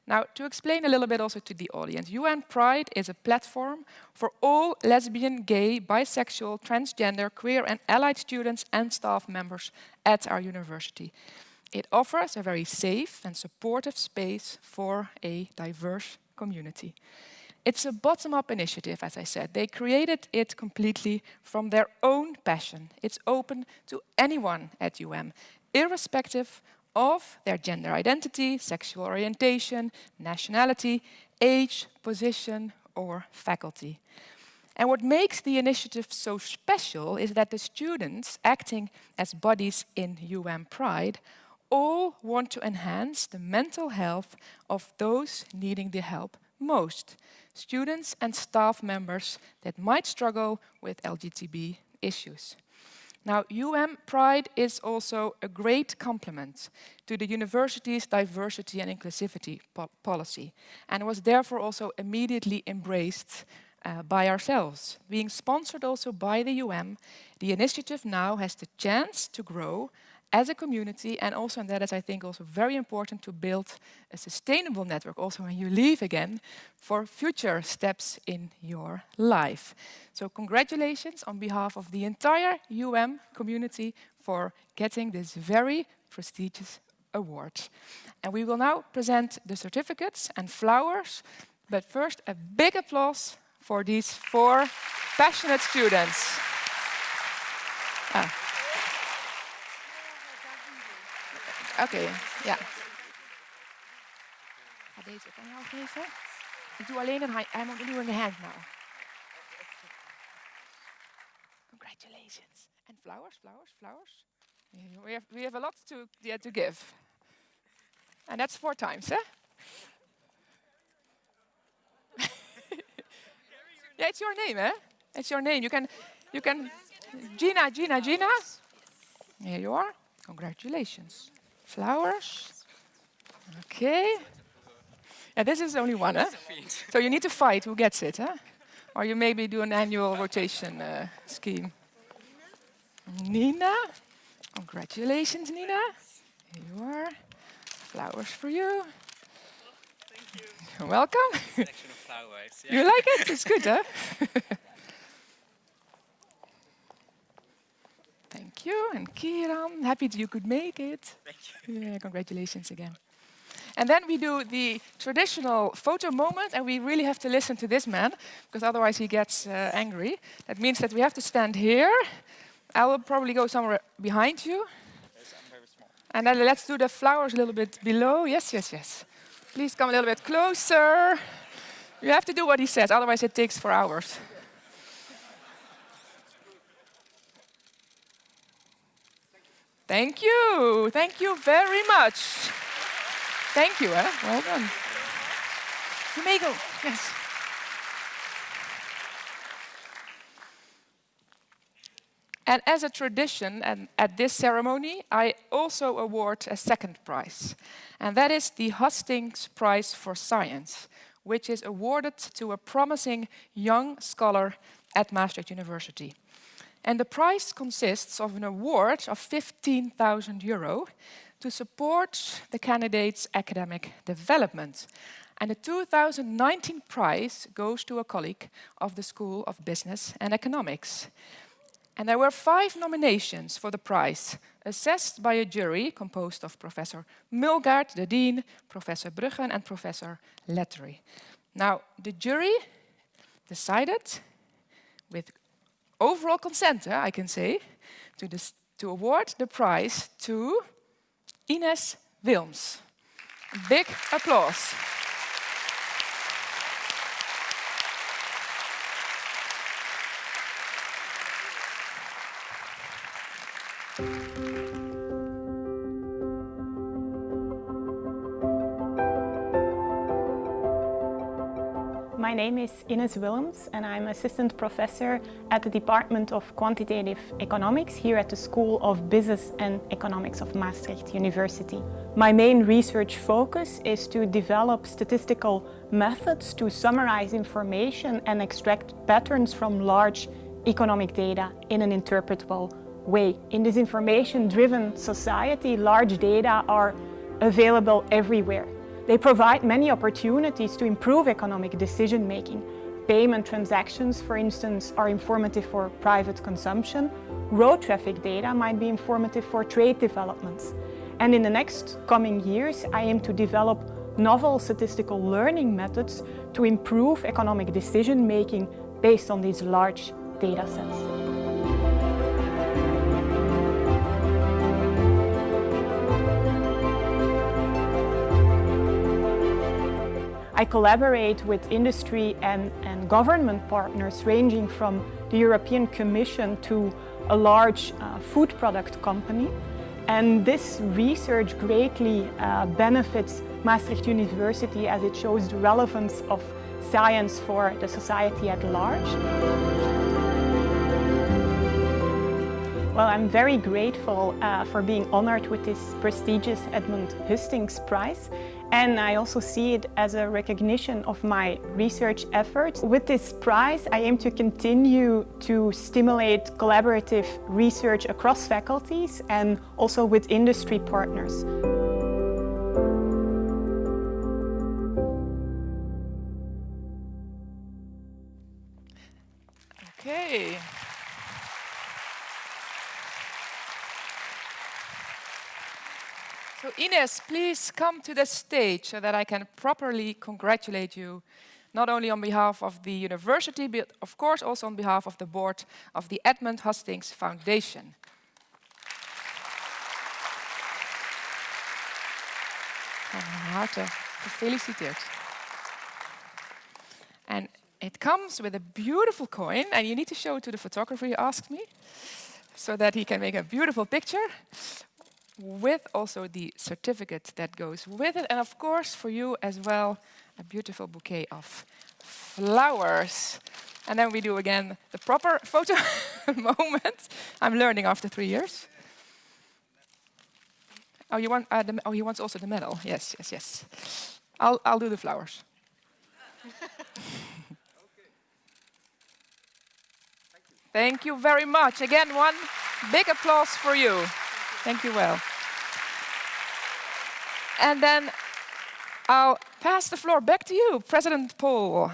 Now, to explain a little bit also to the audience, UN Pride is a platform for all lesbian, gay, bisexual, transgender, queer and allied students and staff members at our university. It offers a very safe and supportive space for a diverse community. It's a bottom-up initiative, as I said. They created it completely from their own passion. It's open to anyone at UM, irrespective of their gender identity, sexual orientation, nationality, age, position, or faculty. And what makes the initiative so special is that the students acting as bodies in UM Pride all want to enhance the mental health of those needing the help most, students and staff members that might struggle with LGTB issues. Now, UM Pride is also a great complement to the university's diversity and inclusivity policy, and was therefore also immediately embraced by ourselves. Being sponsored also by the UM, the initiative now has the chance to grow as a community, and also, and that is, I think, also very important, to build a sustainable network, also when you leave again, for future steps in your life. So congratulations on behalf of the entire UM community for getting this very prestigious award. And we will now present the certificates and flowers, but first a big applause for these 4 passionate students. Oké, ja. Ga deze van jou geven. Ik doe alleen een I'm only doing a hand now. Congratulations. And flowers, flowers, flowers. We have a lot to give. And that's 4 times, hè? Yeah, it's your name, hè? It's your name. You can. Gina. Here you are. Congratulations. Flowers. Okay. Yeah, this is only one, huh? So you need to fight who gets it, huh? Or you maybe do an annual rotation scheme. Nina. Congratulations, Nina. Here you are. Flowers for you. Thank you. You're welcome. Selection of flowers. Yeah. You like it? It's good, huh? Thank you. And Kieran, happy that you could make it. Thank you. Yeah, congratulations again. And then we do the traditional photo moment, and we really have to listen to this man, because otherwise he gets angry. That means that we have to stand here. I will probably go somewhere behind you. Yes, I'm very small. And then let's do the flowers a little bit below. Yes, yes, yes. Please come a little bit closer. You have to do what he says, otherwise it takes 4 hours. Thank you. Thank you very much. Thank you, well done. You may go, yes. And as a tradition, and at this ceremony, I also award a second prize. And that is the Hastings Prize for Science, which is awarded to a promising young scholar at Maastricht University. And the prize consists of an award of €15,000 to support the candidate's academic development. And the 2019 prize goes to a colleague of the School of Business and Economics. And there were 5 nominations for the prize, assessed by a jury composed of Professor Mulgaard, the Dean, Professor Bruggen, and Professor Lettery. Now, the jury decided, with overall consent, I can say, to award the prize to Ines Wilms. Big applause. My my name is Ines Willems and I'm assistant professor at the Department of Quantitative Economics here at the School of Business and Economics of Maastricht University. My main research focus is to develop statistical methods to summarize information and extract patterns from large economic data in an interpretable way. In this information-driven society, large data are available everywhere. They provide many opportunities to improve economic decision-making. Payment transactions, for instance, are informative for private consumption. Road traffic data might be informative for trade developments. And in the next coming years, I aim to develop novel statistical learning methods to improve economic decision-making based on these large data sets. I collaborate with industry and government partners ranging from the European Commission to a large food product company. And this research greatly benefits Maastricht University as it shows the relevance of science for the society at large. Well, I'm very grateful for being honored with this prestigious Edmund Hustings Prize. And I also see it as a recognition of my research efforts. With this prize, I aim to continue to stimulate collaborative research across faculties and also with industry partners. Okay. So Ines, please come to the stage so that I can properly congratulate you, not only on behalf of the university, but of course also on behalf of the board of the Edmund Hustings Foundation. Van harte gefeliciteerd. And it comes with a beautiful coin, and you need to show it to the photographer you asked me, so that he can make a beautiful picture, with also the certificate that goes with it, and of course for you as well, a beautiful bouquet of flowers. And then we do again the proper photo moment. I'm learning after 3 years. Oh, you want? He wants also the medal. Yes, yes, yes. I'll do the flowers. Thank you very much. Again, one big applause for you. Thank you well. And then I'll pass the floor back to you, President Paul.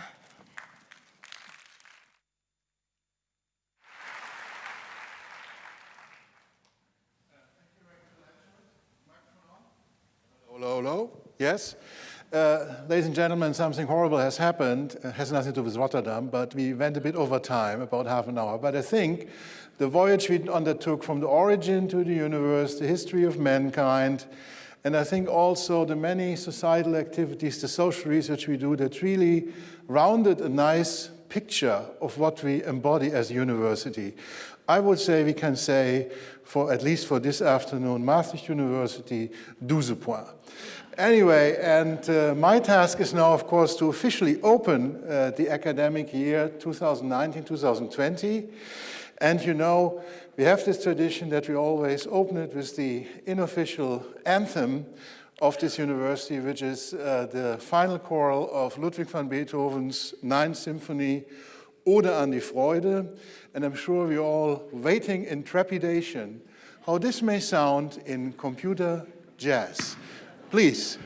Hello, hello. Yes. Ladies and gentlemen, something horrible has happened. It has nothing to do with Rotterdam, but we went a bit over time, about half an hour. But I think the voyage we undertook from the origin to the universe, the history of mankind, and I think also the many societal activities, the social research we do, that really rounded a nice picture of what we embody as a university. I would say we can say, at least for this afternoon, Maastricht University, 12 points. Anyway, and my task is now, of course, to officially open the academic year 2019-2020. And you know, we have this tradition that we always open it with the unofficial anthem of this university, which is the final choral of Ludwig van Beethoven's 9th Symphony, Ode an die Freude. And I'm sure we're all waiting in trepidation how this may sound in computer jazz. Please.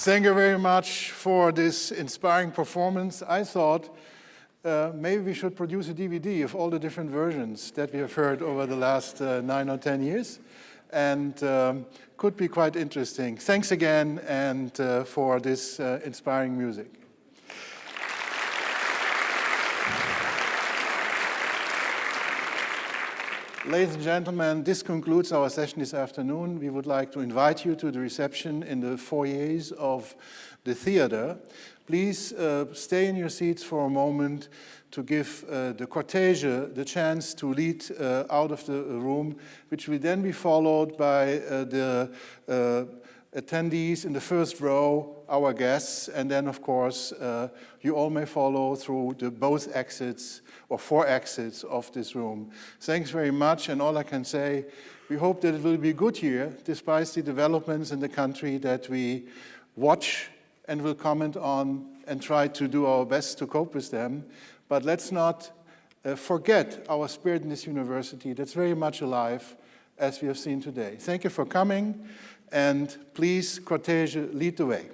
Thank you very much for this inspiring performance. I thought maybe we should produce a DVD of all the different versions that we have heard over the last 9 or 10 years, and could be quite interesting. Thanks again and for this inspiring music. Ladies and gentlemen, this concludes our session this afternoon. We would like to invite you to the reception in the foyers of the theater. Please stay in your seats for a moment to give the cortege the chance to lead out of the room, which will then be followed by the attendees in the first row, our guests, and then, of course, you all may follow through the both exits or 4 exits of this room. Thanks very much, and all I can say, we hope that it will be a good year, despite the developments in the country that we watch and will comment on and try to do our best to cope with them. But let's not forget our spirit in this university that's very much alive, as we have seen today. Thank you for coming, and please, cortege, lead the way.